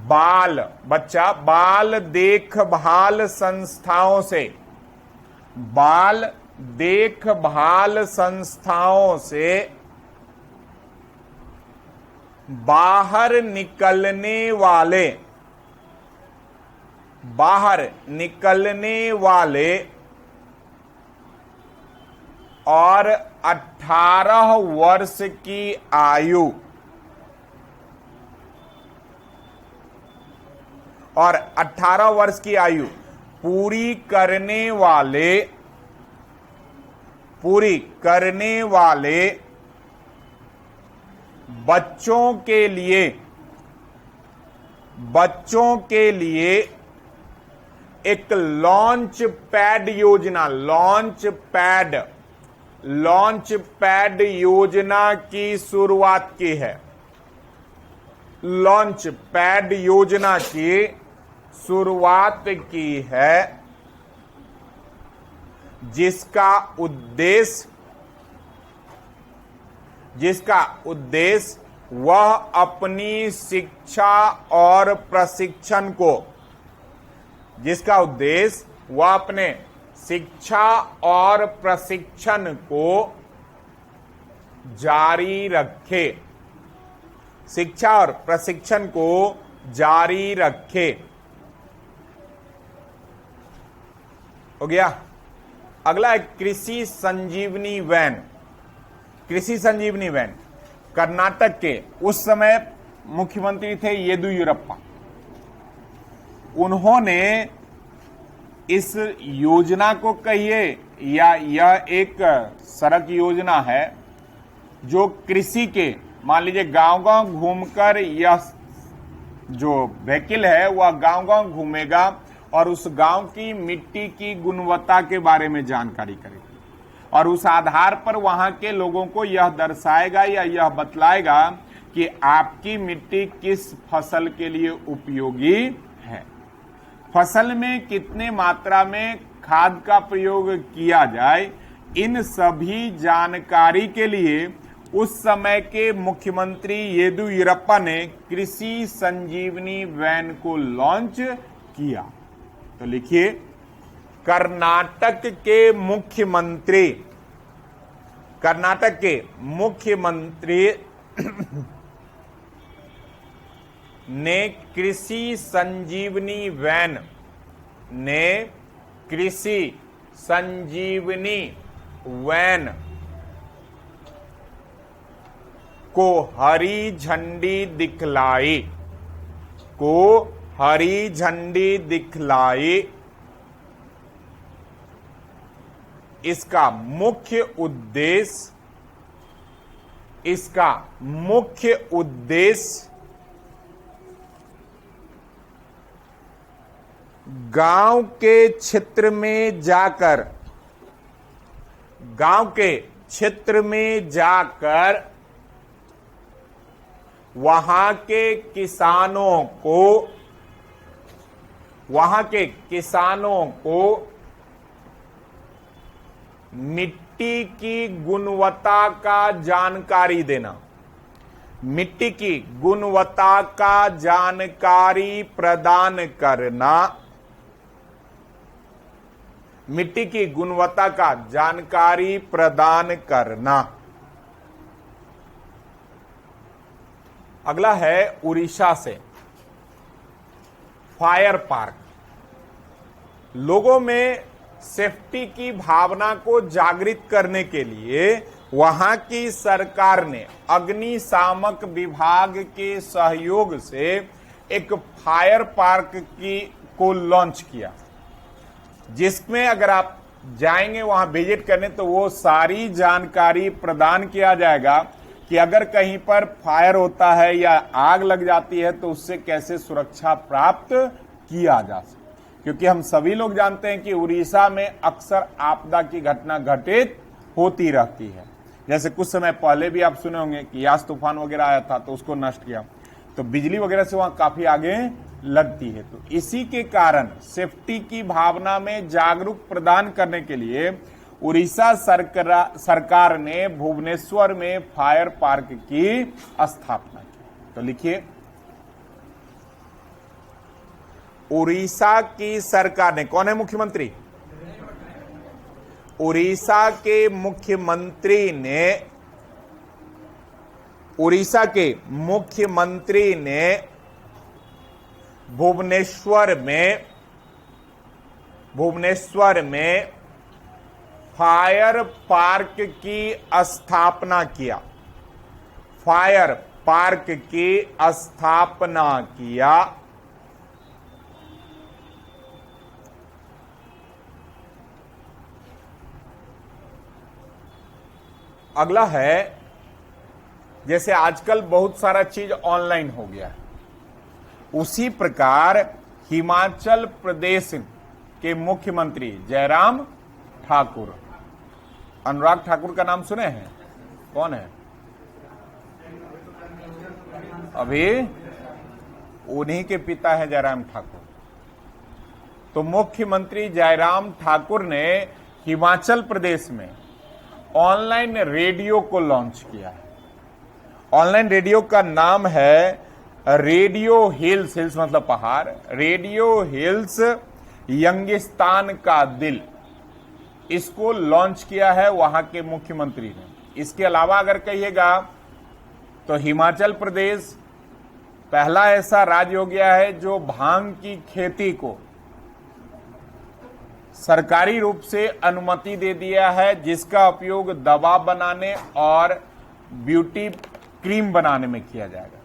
बाल देखभाल संस्थाओं से बाहर निकलने वाले और 18 वर्ष की आयु पूरी करने वाले बच्चों के लिए एक लॉन्च पैड योजना की शुरुआत की है। लॉन्च पैड योजना की शुरुआत की है, जिसका उद्देश्य वह अपनी शिक्षा और प्रशिक्षण को जारी रखे। हो गया। अगला है कृषि संजीवनी वैन। कर्नाटक के उस समय मुख्यमंत्री थे येदियुरप्पा। उन्होंने इस योजना को कहिए या यह एक सड़क योजना है जो कृषि के, मान लीजिए गांव-गांव घूमकर यह जो व्हीकल है वह गांव-गांव घूमेगा और उस गांव की मिट्टी की गुणवत्ता के बारे में जानकारी करेगा और उस आधार पर वहां के लोगों को यह दर्शाएगा या यह बतलाएगा कि आपकी मिट्टी किस फसल के लिए उपयोगी है, फसल में कितने मात्रा में खाद का प्रयोग किया जाए। इन सभी जानकारी के लिए उस समय के मुख्यमंत्री येदियुरप्पा ने कृषि संजीवनी वैन को लॉन्च किया। तो लिखिए, कर्नाटक के मुख्यमंत्री ने कृषि संजीवनी वैन को हरी झंडी दिखलाई। इसका मुख्य उद्देश्य गांव के क्षेत्र में जाकर वहां के किसानों को मिट्टी की गुणवत्ता का जानकारी देना, मिट्टी की गुणवत्ता का जानकारी प्रदान करना, मिट्टी की गुणवत्ता का जानकारी प्रदान करना। अगला है उड़ीसा से फायर पार्क। लोगों में सेफ्टी की भावना को जागृत करने के लिए वहां की सरकार ने अग्निशामक विभाग के सहयोग से एक फायर पार्क को लॉन्च किया, जिसमें अगर आप जाएंगे वहां विजिट करने तो वो सारी जानकारी प्रदान किया जाएगा कि अगर कहीं पर फायर होता है या आग लग जाती है तो उससे कैसे सुरक्षा प्राप्त किया जा सकता। क्योंकि हम सभी लोग जानते हैं कि उड़ीसा में अक्सर आपदा की घटना घटित होती रहती है। जैसे कुछ समय पहले भी आप सुने होंगे कि यास तूफान वगैरह आया था तो उसको नष्ट किया, तो बिजली वगैरह से वहां काफी आगे लगती है। तो इसी के कारण सेफ्टी की भावना में जागरूक प्रदान करने के लिए उड़ीसा सरकार ने भुवनेश्वर में फायर पार्क की स्थापना की। तो लिखिए, उड़ीसा की सरकार ने, कौन है मुख्यमंत्री? उड़ीसा के मुख्यमंत्री ने भुवनेश्वर में फायर पार्क की स्थापना किया, फायर पार्क की स्थापना किया। अगला है, जैसे आजकल बहुत सारा चीज ऑनलाइन हो गया है, उसी प्रकार हिमाचल प्रदेश के मुख्यमंत्री जयराम ठाकुर, अनुराग ठाकुर का नाम सुने हैं? कौन है? अभी उन्हीं के पिता है जयराम ठाकुर। तो मुख्यमंत्री जयराम ठाकुर ने हिमाचल प्रदेश में ऑनलाइन रेडियो को लॉन्च किया है। ऑनलाइन रेडियो का नाम है रेडियो हिल्स, हिल्स मतलब पहाड़, रेडियो हिल्स यंगिस्तान का दिल। इसको लॉन्च किया है वहां के मुख्यमंत्री ने। इसके अलावा अगर कहिएगा तो हिमाचल प्रदेश पहला ऐसा राज्य हो गया है जो भांग की खेती को सरकारी रूप से अनुमति दे दिया है, जिसका उपयोग दवा बनाने और ब्यूटी क्रीम बनाने में किया जाएगा।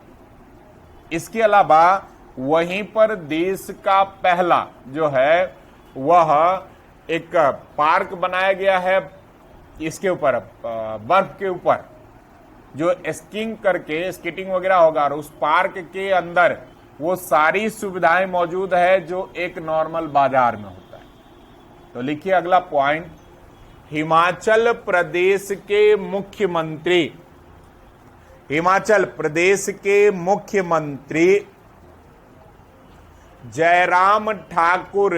इसके अलावा वहीं पर देश का पहला जो है वह एक पार्क बनाया गया है इसके ऊपर, बर्फ के ऊपर, जो स्कीइंग करके स्केटिंग वगैरह होगा, और उस पार्क के अंदर वो सारी सुविधाएं मौजूद है जो एक नॉर्मल बाजार में होता है। तो लिखिए अगला पॉइंट, हिमाचल प्रदेश के मुख्यमंत्री, हिमाचल प्रदेश के मुख्यमंत्री जयराम ठाकुर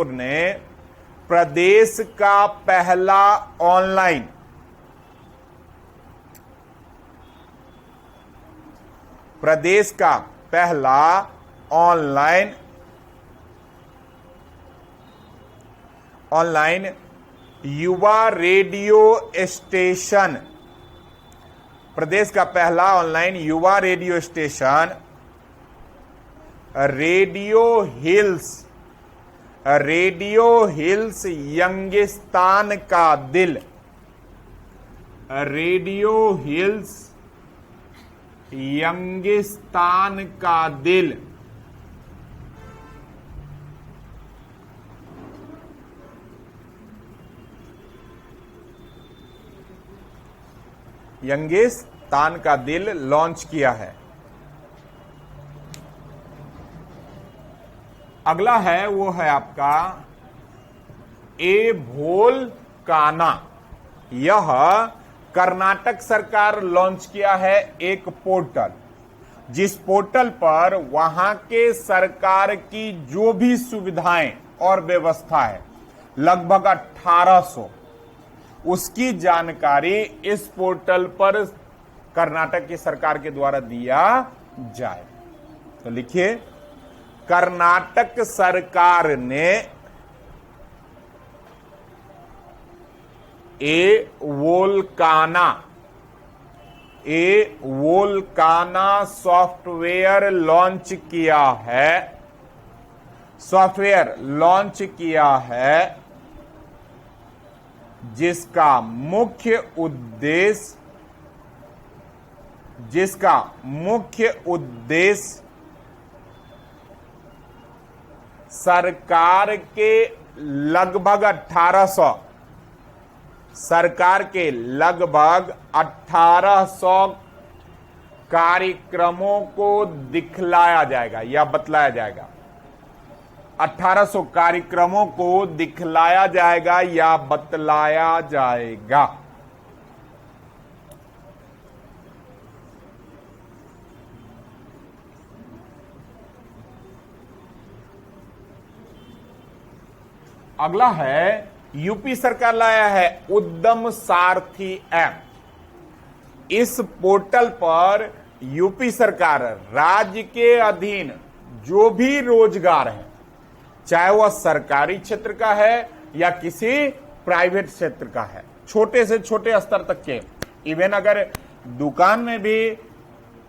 ने प्रदेश का पहला ऑनलाइन युवा रेडियो स्टेशन, प्रदेश का पहला ऑनलाइन युवा radio station radio hills Youngistan का दिल, रेडियो हिल्स यंगिस्तान का दिल, यंगिस्तान का दिल लॉन्च किया है। अगला है वो है आपका ए भोल काना। यह कर्नाटक सरकार लॉन्च किया है एक पोर्टल, जिस पोर्टल पर वहां के सरकार की जो भी सुविधाएं और व्यवस्था है, लगभग 1800, उसकी जानकारी इस पोर्टल पर कर्नाटक की सरकार के द्वारा दिया जाए। तो लिखिए, कर्नाटक सरकार ने ए वोल्काना सॉफ्टवेयर लॉन्च किया है, जिसका मुख्य उद्देश्य सरकार के लगभग 1800 कार्यक्रमों को दिखलाया जाएगा या बतलाया जाएगा। 1800 कार्यक्रमों को दिखलाया जाएगा या बतलाया जाएगा। अगला है, यूपी सरकार लाया है उद्यम सारथी ऐप। इस पोर्टल पर यूपी सरकार राज्य के अधीन जो भी रोजगार है, चाहे वह सरकारी क्षेत्र का है या किसी प्राइवेट क्षेत्र का है, छोटे से छोटे स्तर तक के, इवन अगर दुकान में भी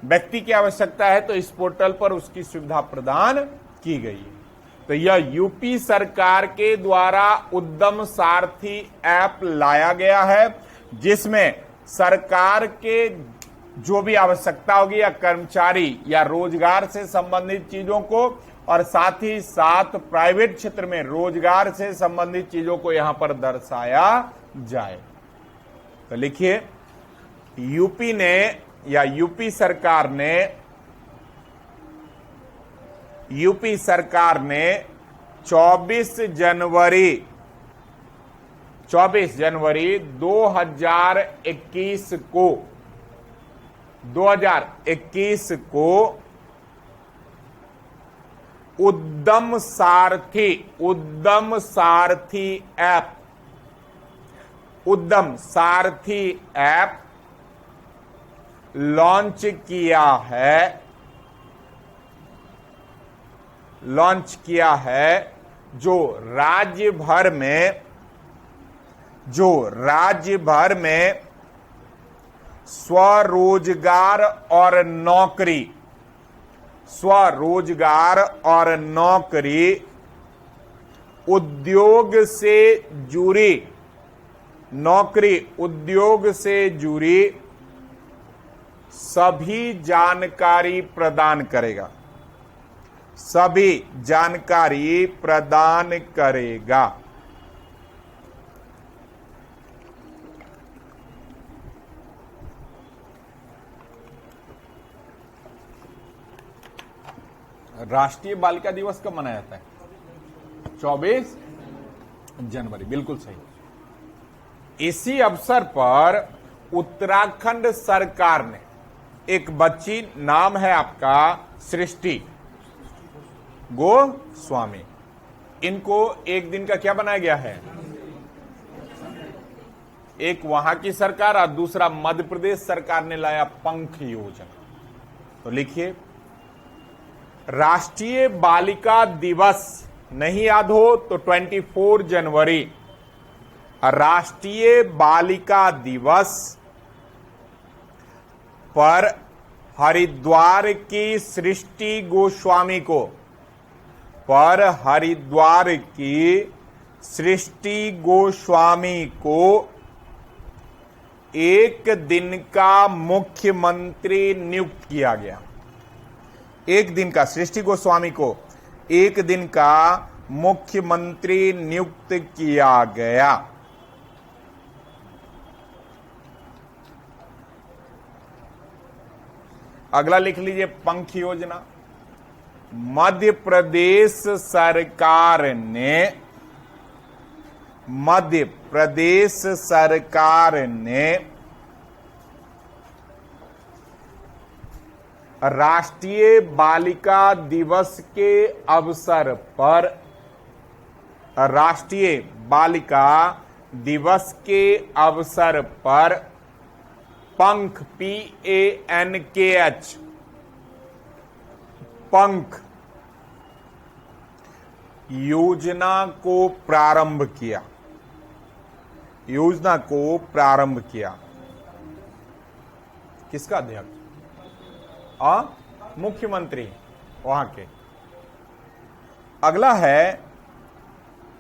व्यक्ति की आवश्यकता है तो इस पोर्टल पर उसकी सुविधा प्रदान की गई है। तो यह यूपी सरकार के द्वारा उद्यम सारथी ऐप लाया गया है, जिसमें सरकार के जो भी आवश्यकता होगी या कर्मचारी या रोजगार से संबंधित चीजों को, और साथ ही साथ प्राइवेट क्षेत्र में रोजगार से संबंधित चीजों को यहां पर दर्शाया जाए। तो लिखिए, यूपी ने या यूपी सरकार ने 24 जनवरी 2021 को उद्यम सारथी ऐप लॉन्च किया है, जो राज्य भर में स्वरोजगार और नौकरी उद्योग से जुड़ी सभी जानकारी प्रदान करेगा, सभी जानकारी प्रदान करेगा। राष्ट्रीय बालिका दिवस कब मनाया जाता है? 24 जनवरी, बिल्कुल सही। इसी अवसर पर उत्तराखंड सरकार ने एक बच्ची, नाम है आपका सृष्टि गोस्वामी, इनको एक दिन का क्या बनाया गया है? एक वहां की सरकार और दूसरा मध्य प्रदेश सरकार ने लाया पंख योजना। तो लिखिए, राष्ट्रीय बालिका दिवस नहीं याद हो तो 24 जनवरी राष्ट्रीय बालिका दिवस पर हरिद्वार की सृष्टि गोस्वामी को, पर हरिद्वार की सृष्टि गोस्वामी को एक दिन का मुख्यमंत्री नियुक्त किया गया। एक दिन का, सृष्टि गोस्वामी को एक दिन का मुख्यमंत्री नियुक्त किया गया। अगला लिख लीजिए, पंख योजना। मध्य प्रदेश सरकार ने राष्ट्रीय बालिका दिवस के अवसर पर, राष्ट्रीय बालिका दिवस के अवसर पर पंख, PANKH, पंख योजना को प्रारंभ किया, योजना को प्रारंभ किया। किसका अध्यक्ष? मुख्यमंत्री वहां के। अगला है,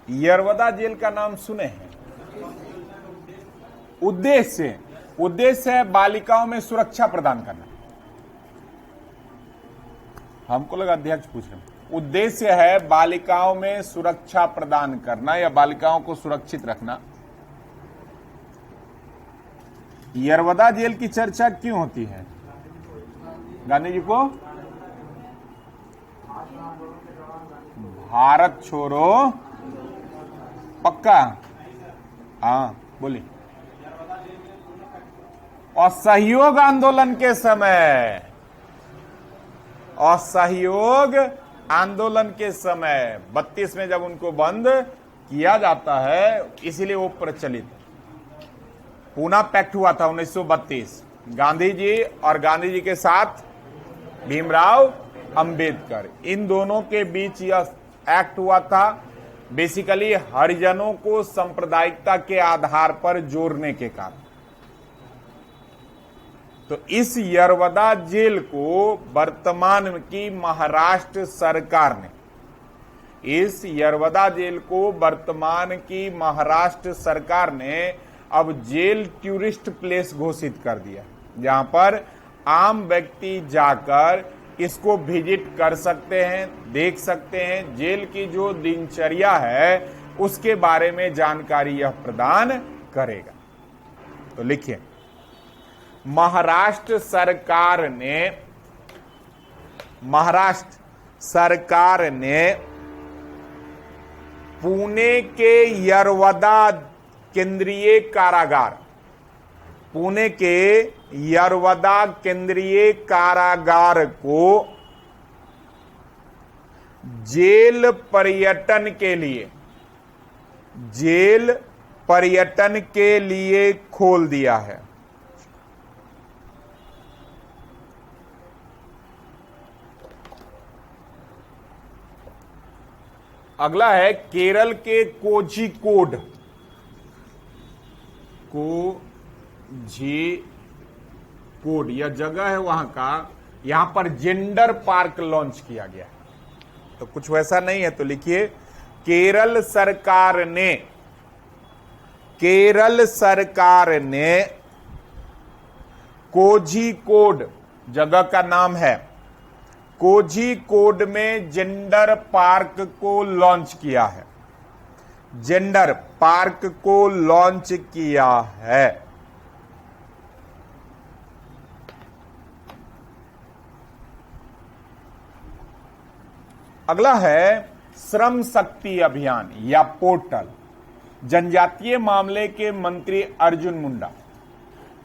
यरवदा जेल का नाम सुने हैं? उद्देश्य है बालिकाओं में सुरक्षा प्रदान करना। हमको लगा अध्यक्ष पूछ रहे हैं। उद्देश्य है बालिकाओं में सुरक्षा प्रदान करना या बालिकाओं को सुरक्षित रखना। यरवदा जेल की चर्चा क्यों होती है? गांधी जी को भारत छोड़ो, पक्का? हाँ बोलिए। असहयोग आंदोलन के समय, असहयोग आंदोलन के समय 32 में जब उनको बंद किया जाता है, इसीलिए वो प्रचलित। पूना पैक्ट हुआ था 1932, गांधी जी और गांधी जी के साथ भीमराव अंबेडकर, इन दोनों के बीच यह एक्ट हुआ था। बेसिकली हरिजनों को सांप्रदायिकता के आधार पर जोड़ने के कारण। तो इस यरवदा जेल को वर्तमान की महाराष्ट्र सरकार ने, इस यरवदा जेल को वर्तमान की महाराष्ट्र सरकार ने अब जेल टूरिस्ट प्लेस घोषित कर दिया, जहां पर आम व्यक्ति जाकर इसको विजिट कर सकते हैं, देख सकते हैं। जेल की जो दिनचर्या है उसके बारे में जानकारी यह प्रदान करेगा। तो लिखिए, महाराष्ट्र सरकार ने पुणे के यरवदा केंद्रीय कारागार, पुणे के यरवदा केंद्रीय कारागार को जेल पर्यटन के लिए खोल दिया है। अगला है केरल के कोझिकोड, कोझिकोड यह जगह है वहां का, यहां पर जेंडर पार्क लॉन्च किया गया है। तो कुछ वैसा नहीं है, तो लिखिए, केरल सरकार ने कोझिकोड जगह का नाम है। कोझिकोड में जेंडर पार्क को लॉन्च किया है। जेंडर पार्क को लॉन्च किया है। अगला है श्रम शक्ति अभियान या पोर्टल। जनजातीय मामले के मंत्री अर्जुन मुंडा,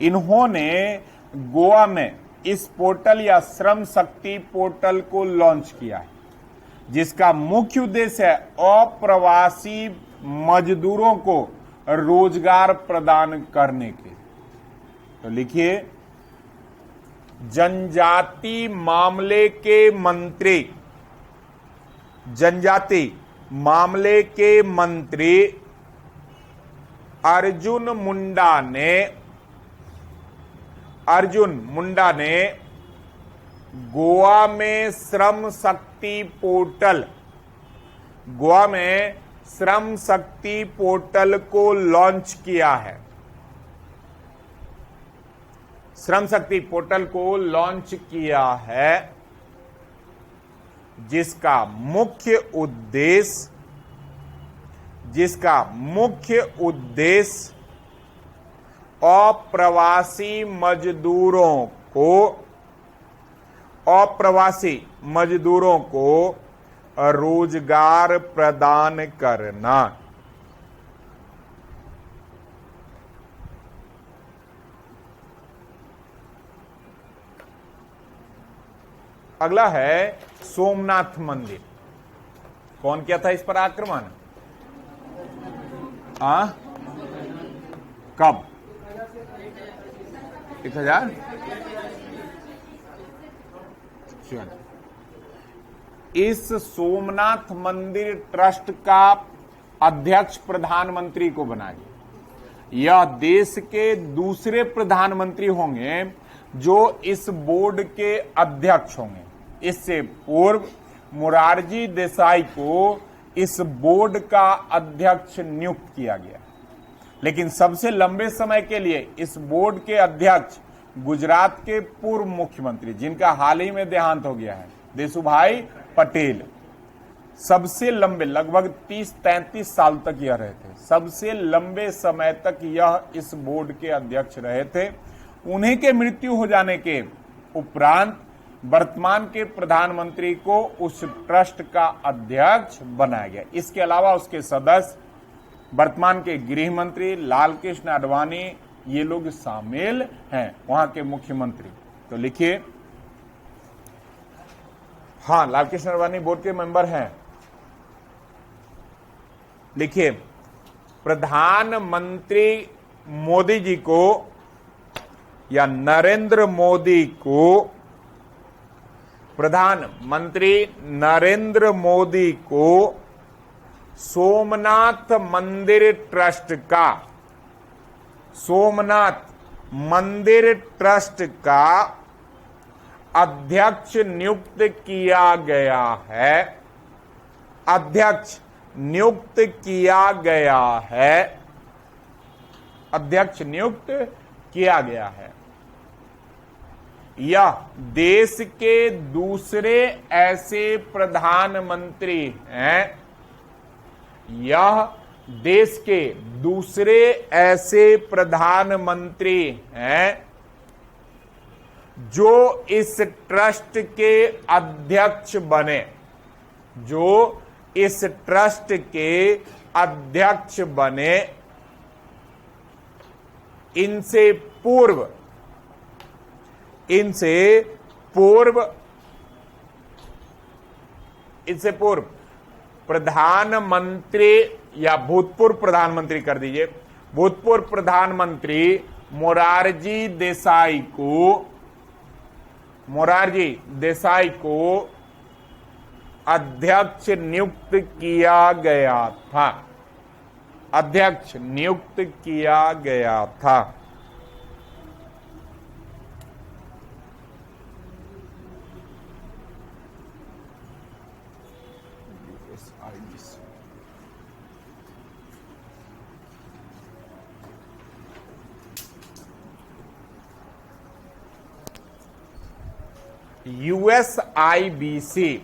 इन्होंने गोवा में इस पोर्टल या श्रम शक्ति पोर्टल को लॉन्च किया है, जिसका मुख्य उद्देश्य है अप्रवासी मजदूरों को रोजगार प्रदान करने के। तो लिखिए, जनजाति मामले के मंत्री, जनजाति मामले के मंत्री अर्जुन मुंडा ने गोवा में श्रम शक्ति पोर्टल को लॉन्च किया है। श्रम शक्ति पोर्टल को लॉन्च किया है, जिसका मुख्य उद्देश्य अप्रवासी मजदूरों को रोजगार प्रदान करना। अगला है सोमनाथ मंदिर। कौन किया था इस पर आक्रमण? कब? 1000। इस सोमनाथ मंदिर ट्रस्ट का अध्यक्ष प्रधानमंत्री को बनाया गया। यह देश के दूसरे प्रधानमंत्री होंगे जो इस बोर्ड के अध्यक्ष होंगे। इससे पूर्व मोरारजी देसाई को इस बोर्ड का अध्यक्ष नियुक्त किया गया, लेकिन सबसे लंबे समय के लिए इस बोर्ड के अध्यक्ष गुजरात के पूर्व मुख्यमंत्री, जिनका हाल ही में देहांत हो गया है, देशुभाई पटेल, सबसे लंबे लगभग 30-33 साल तक यह रहे थे। सबसे लंबे समय तक यह इस बोर्ड के अध्यक्ष रहे थे। उन्हीं के मृत्यु हो जाने के उपरांत वर्तमान के प्रधानमंत्री को उस ट्रस्ट का अध्यक्ष बनाया गया। इसके अलावा उसके सदस्य वर्तमान के गृह मंत्री लाल कृष्ण आडवाणी, ये लोग शामिल हैं, वहां के मुख्यमंत्री। तो लिखिए, हाँ, लाल कृष्ण आडवाणी बोर्ड के मेंबर हैं। लिखिए, प्रधानमंत्री मोदी जी को या नरेंद्र मोदी को, प्रधानमंत्री नरेंद्र मोदी को सोमनाथ मंदिर ट्रस्ट का अध्यक्ष नियुक्त किया गया है। अध्यक्ष नियुक्त किया गया है। यह देश के दूसरे ऐसे प्रधानमंत्री हैं, जो इस ट्रस्ट के अध्यक्ष बने। इनसे पूर्व प्रधानमंत्री या भूतपूर्व प्रधानमंत्री कर दीजिए, भूतपूर्व प्रधानमंत्री मोरारजी देसाई को अध्यक्ष नियुक्त किया गया था। USIBC,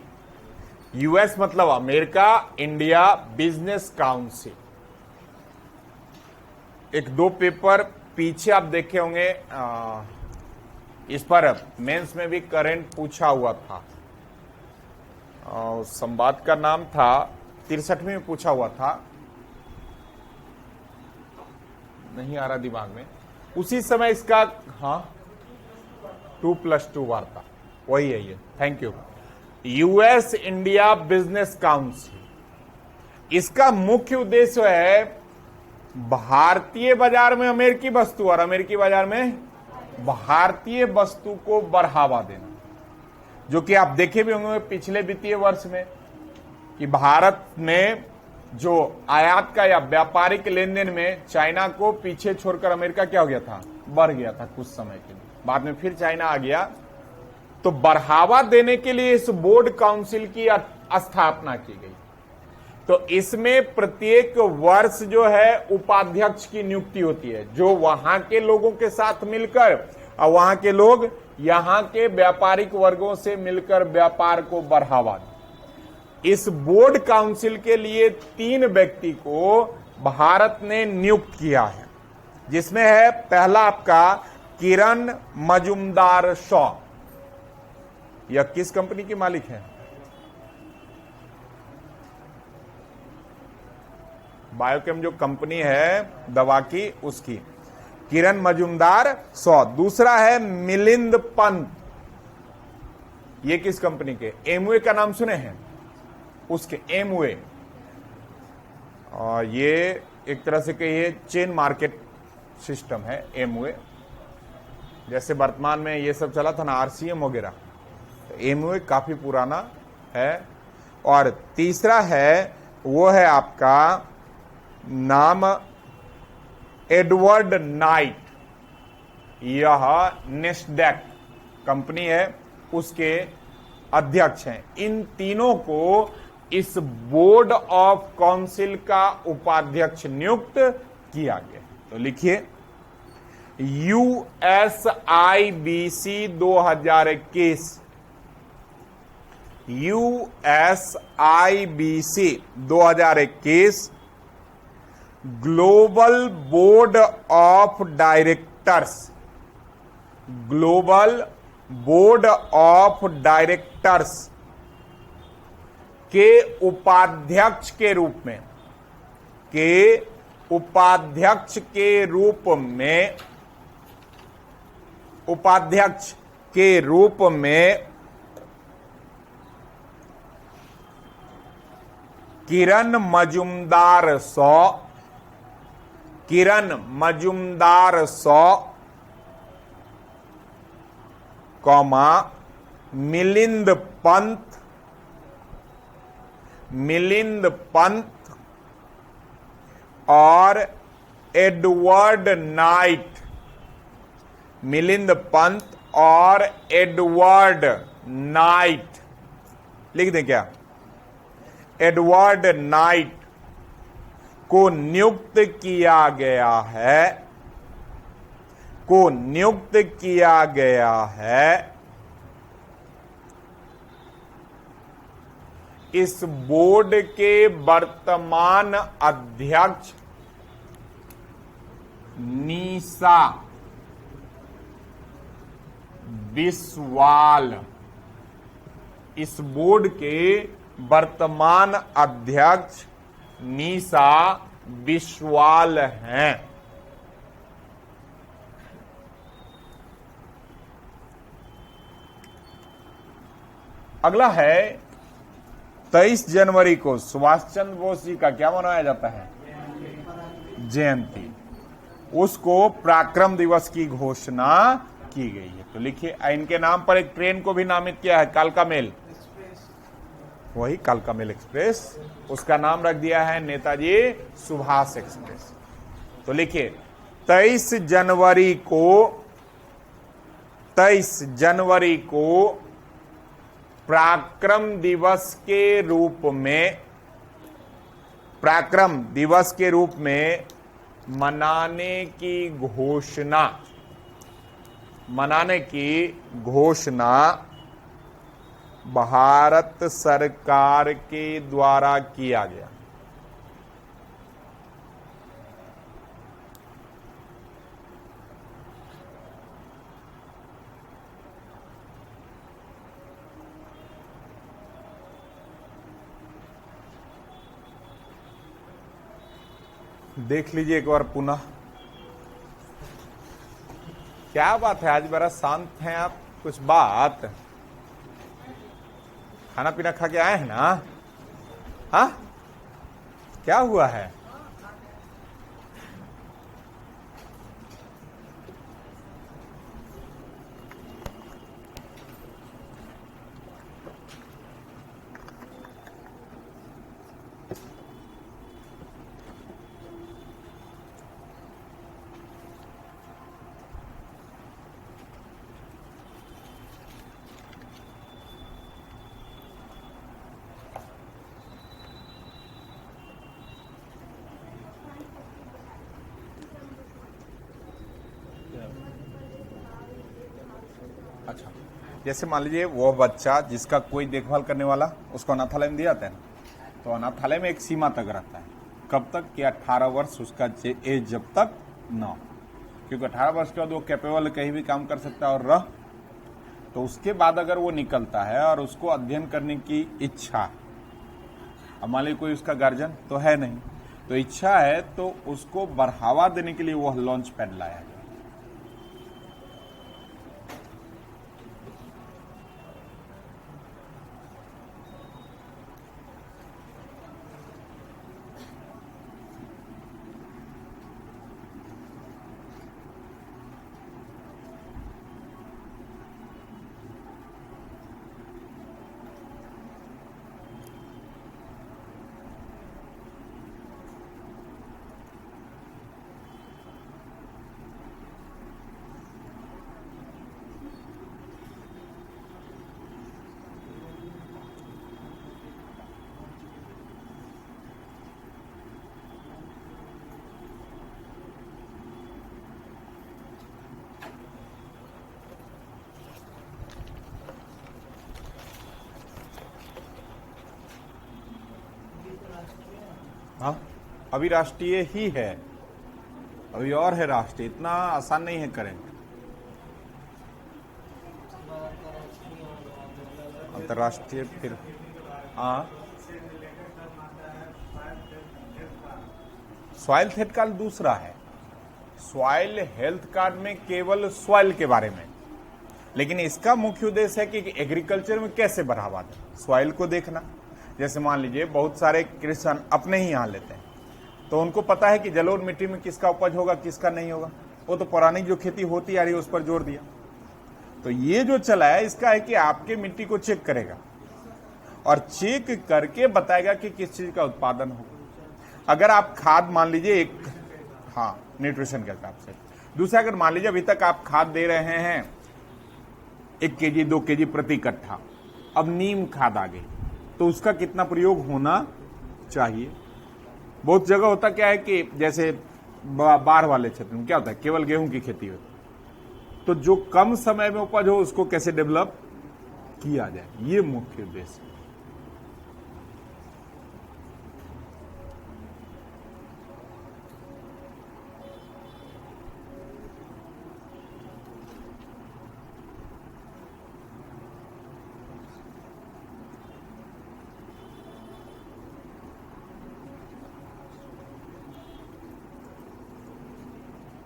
यूएस मतलब अमेरिका इंडिया बिजनेस काउंसिल। एक दो पेपर पीछे आप देखे होंगे, इस पर मेंस में भी करंट पूछा हुआ था। संवाद का नाम था 63 में पूछा हुआ था, नहीं आ रहा दिमाग में उसी समय इसका। हाँ 2+2 वार्ता वही है ये, thank you. US India business council, इसका मुख्य उद्देश्य है भारतीय बाजार में अमेरिकी वस्तु और अमेरिकी बाजार में भारतीय वस्तु को बढ़ावा देना। जो कि आप देखे भी होंगे पिछले वित्तीय वर्ष में कि भारत में जो आयात का या व्यापारिक लेन देन में चाइना को पीछे छोड़कर अमेरिका क्या हो गया था, बढ़ गया था कुछ समय के लिए, बाद में फिर चाइना आ गया। तो बढ़ावा देने के लिए इस बोर्ड काउंसिल की स्थापना की गई। तो इसमें प्रत्येक वर्ष जो है उपाध्यक्ष की नियुक्ति होती है, जो वहां के लोगों के साथ मिलकर और वहां के लोग यहां के व्यापारिक वर्गों से मिलकर व्यापार को बढ़ावा दें। इस बोर्ड काउंसिल के लिए 3 व्यक्ति को भारत ने नियुक्त किया है, जिसमें है पहला आपका किरण मजुमदार शॉ। यह किस कंपनी की मालिक है? बायोकेम जो कंपनी है दवा की, उसकी किरण मजुमदार शॉ। दूसरा है मिलिंद पंत, ये किस कंपनी के? एमवे का नाम सुने हैं? उसके एमवे, और ये एक तरह से कहिए चेन मार्केट सिस्टम है एमवे। जैसे वर्तमान में ये सब चला था ना आरसीएम वगैरह, तो एमवे काफी पुराना है। और तीसरा है वो है आपका नाम एडवर्ड नाइट, यह नेस्डैक कंपनी है, उसके अध्यक्ष हैं। इन तीनों को इस बोर्ड ऑफ काउंसिल का उपाध्यक्ष नियुक्त किया गया। तो लिखिए USIBC 2021, USIBC 2021 global board of directors, global board of directors के उपाध्यक्ष के रूप में, उपाध्यक्ष के रूप में किरण मजुमदार शॉ, कॉमा मिलिंद पंत और एडवर्ड नाइट, मिलिंद पंत और एडवर्ड नाइट लिख दें क्या? एडवर्ड नाइट को नियुक्त किया गया है, इस बोर्ड के वर्तमान अध्यक्ष निशा बिस्वाल, इस बोर्ड के वर्तमान अध्यक्ष निशा बिस्वाल हैं। अगला है 23 जनवरी को सुभाष चंद्र बोस जी का क्या मनाया जाता है? जयंती। उसको पराक्रम दिवस की घोषणा की गई है। तो लिखिए इनके नाम पर एक ट्रेन को भी नामित किया है, कालका मेल, वही कालका मेल एक्सप्रेस, उसका नाम रख दिया है नेताजी सुभाष एक्सप्रेस। तो लिखिए 23 जनवरी को पराक्रम दिवस के रूप में मनाने की घोषणा भारत सरकार के द्वारा किया गया। देख लीजिए एक बार पुनः। क्या बात है, आज बड़ा शांत हैं आप। कुछ बात, खाना पीना खा के आए हैं ना? हाँ, क्या हुआ है? अच्छा, जैसे मान लीजिए वो बच्चा जिसका कोई देखभाल करने वाला, उसको अनाथालय में दिया जाता है ना, तो अनाथालय में एक सीमा तक रहता है। कब तक? कि 18 वर्ष उसका एज जब तक न हो, क्योंकि 18 वर्ष के बाद वो कैपेबल कहीं भी काम कर सकता है और रह, तो उसके बाद अगर वो निकलता है और उसको अध्ययन करने की इच्छा है, अब मान लीजिए कोई उसका गार्जियन तो है नहीं, तो इच्छा है, तो उसको बढ़ावा देने के लिए वो लॉन्च पैड लाया है। हाँ, अभी राष्ट्रीय ही है, अभी और है राष्ट्रीय, इतना आसान नहीं है करेंट। अंतरराष्ट्रीय फिर हाँ, सॉइल हेल्थ कार्ड दूसरा है। सॉइल हेल्थ कार्ड में केवल सॉइल के बारे में, लेकिन इसका मुख्य उद्देश्य है कि एग्रीकल्चर में कैसे बढ़ावा दें, सॉइल को देखना। जैसे मान लीजिए बहुत सारे किसान अपने ही यहाँ लेते हैं, तो उनको पता है कि जलोढ़ मिट्टी में किसका उपज होगा किसका नहीं होगा, वो तो पुरानी जो खेती होती आ रही है उस पर जोर दिया। तो ये जो चला है इसका है कि आपके मिट्टी को चेक करेगा और चेक करके बताएगा कि किस चीज का उत्पादन होगा। अगर आप खाद मान लीजिए एक, हाँ, न्यूट्रिशन के हिसाब से। दूसरा, अगर मान लीजिए अभी तक आप खाद दे रहे हैं 1 केजी 2 केजी प्रति कट्ठा, अब नीम खाद आ गई, तो उसका कितना प्रयोग होना चाहिए। बहुत जगह होता क्या है कि जैसे बाढ़ वाले क्षेत्र में क्या होता है, केवल गेहूं की खेती होती है, तो जो कम समय में उपज हो उसको कैसे डेवलप किया जाए, ये मुख्य उद्देश्य है।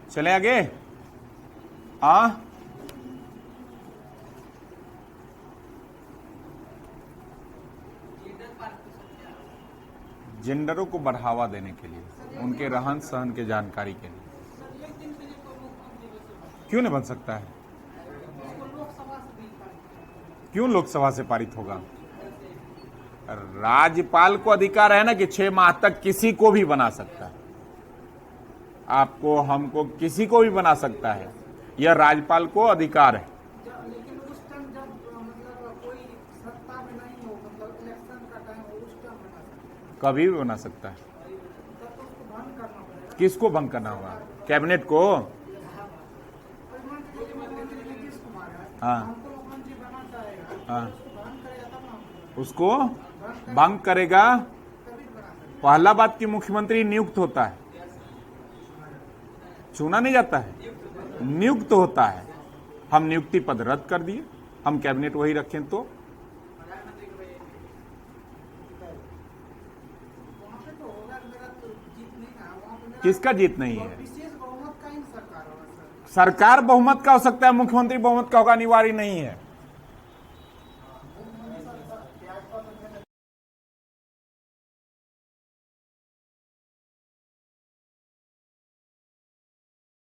चले आगे। जेंडरों को बढ़ावा देने के लिए, उनके रहन सहन के जानकारी के लिए। क्यों नहीं बन सकता है? क्यों लोकसभा से पारित होगा? राज्यपाल को अधिकार है ना कि 6 माह तक किसी को भी बना सकता है, आपको हमको किसी को भी बना सकता है, यह राज्यपाल को अधिकार है। लेकिन उस टाइम जब मतलब कोई सत्ता में नहीं हो, मतलब इलेक्शन का टाइम हो, उस टाइम बना सकता है, कभी भी बना सकता है। तब तो उसको भंग करना पड़ेगा। किसको भंग करना होगा? कैबिनेट को। नीतीश कुमार है, हाँ हमको मुख्यमंत्री बनाना चाहेगा, हाँ उसको भंग करेगा उसको भंग करेगा। पहला बात कि मुख्यमंत्री नियुक्त होता है, चुना नहीं जाता है, नियुक्त होता है। हम नियुक्ति पद रद्द कर दिए, हम कैबिनेट वही रखें तो वहाँ पे तो होगा, मेरा तो जीत नहीं था वहाँ पे, मेरा किसका जीत नहीं है? विशेष बहुमत का ही सरकार होगा सर। सरकार बहुमत का हो सकता है, मुख्यमंत्री बहुमत का होगा अनिवार्य नहीं है।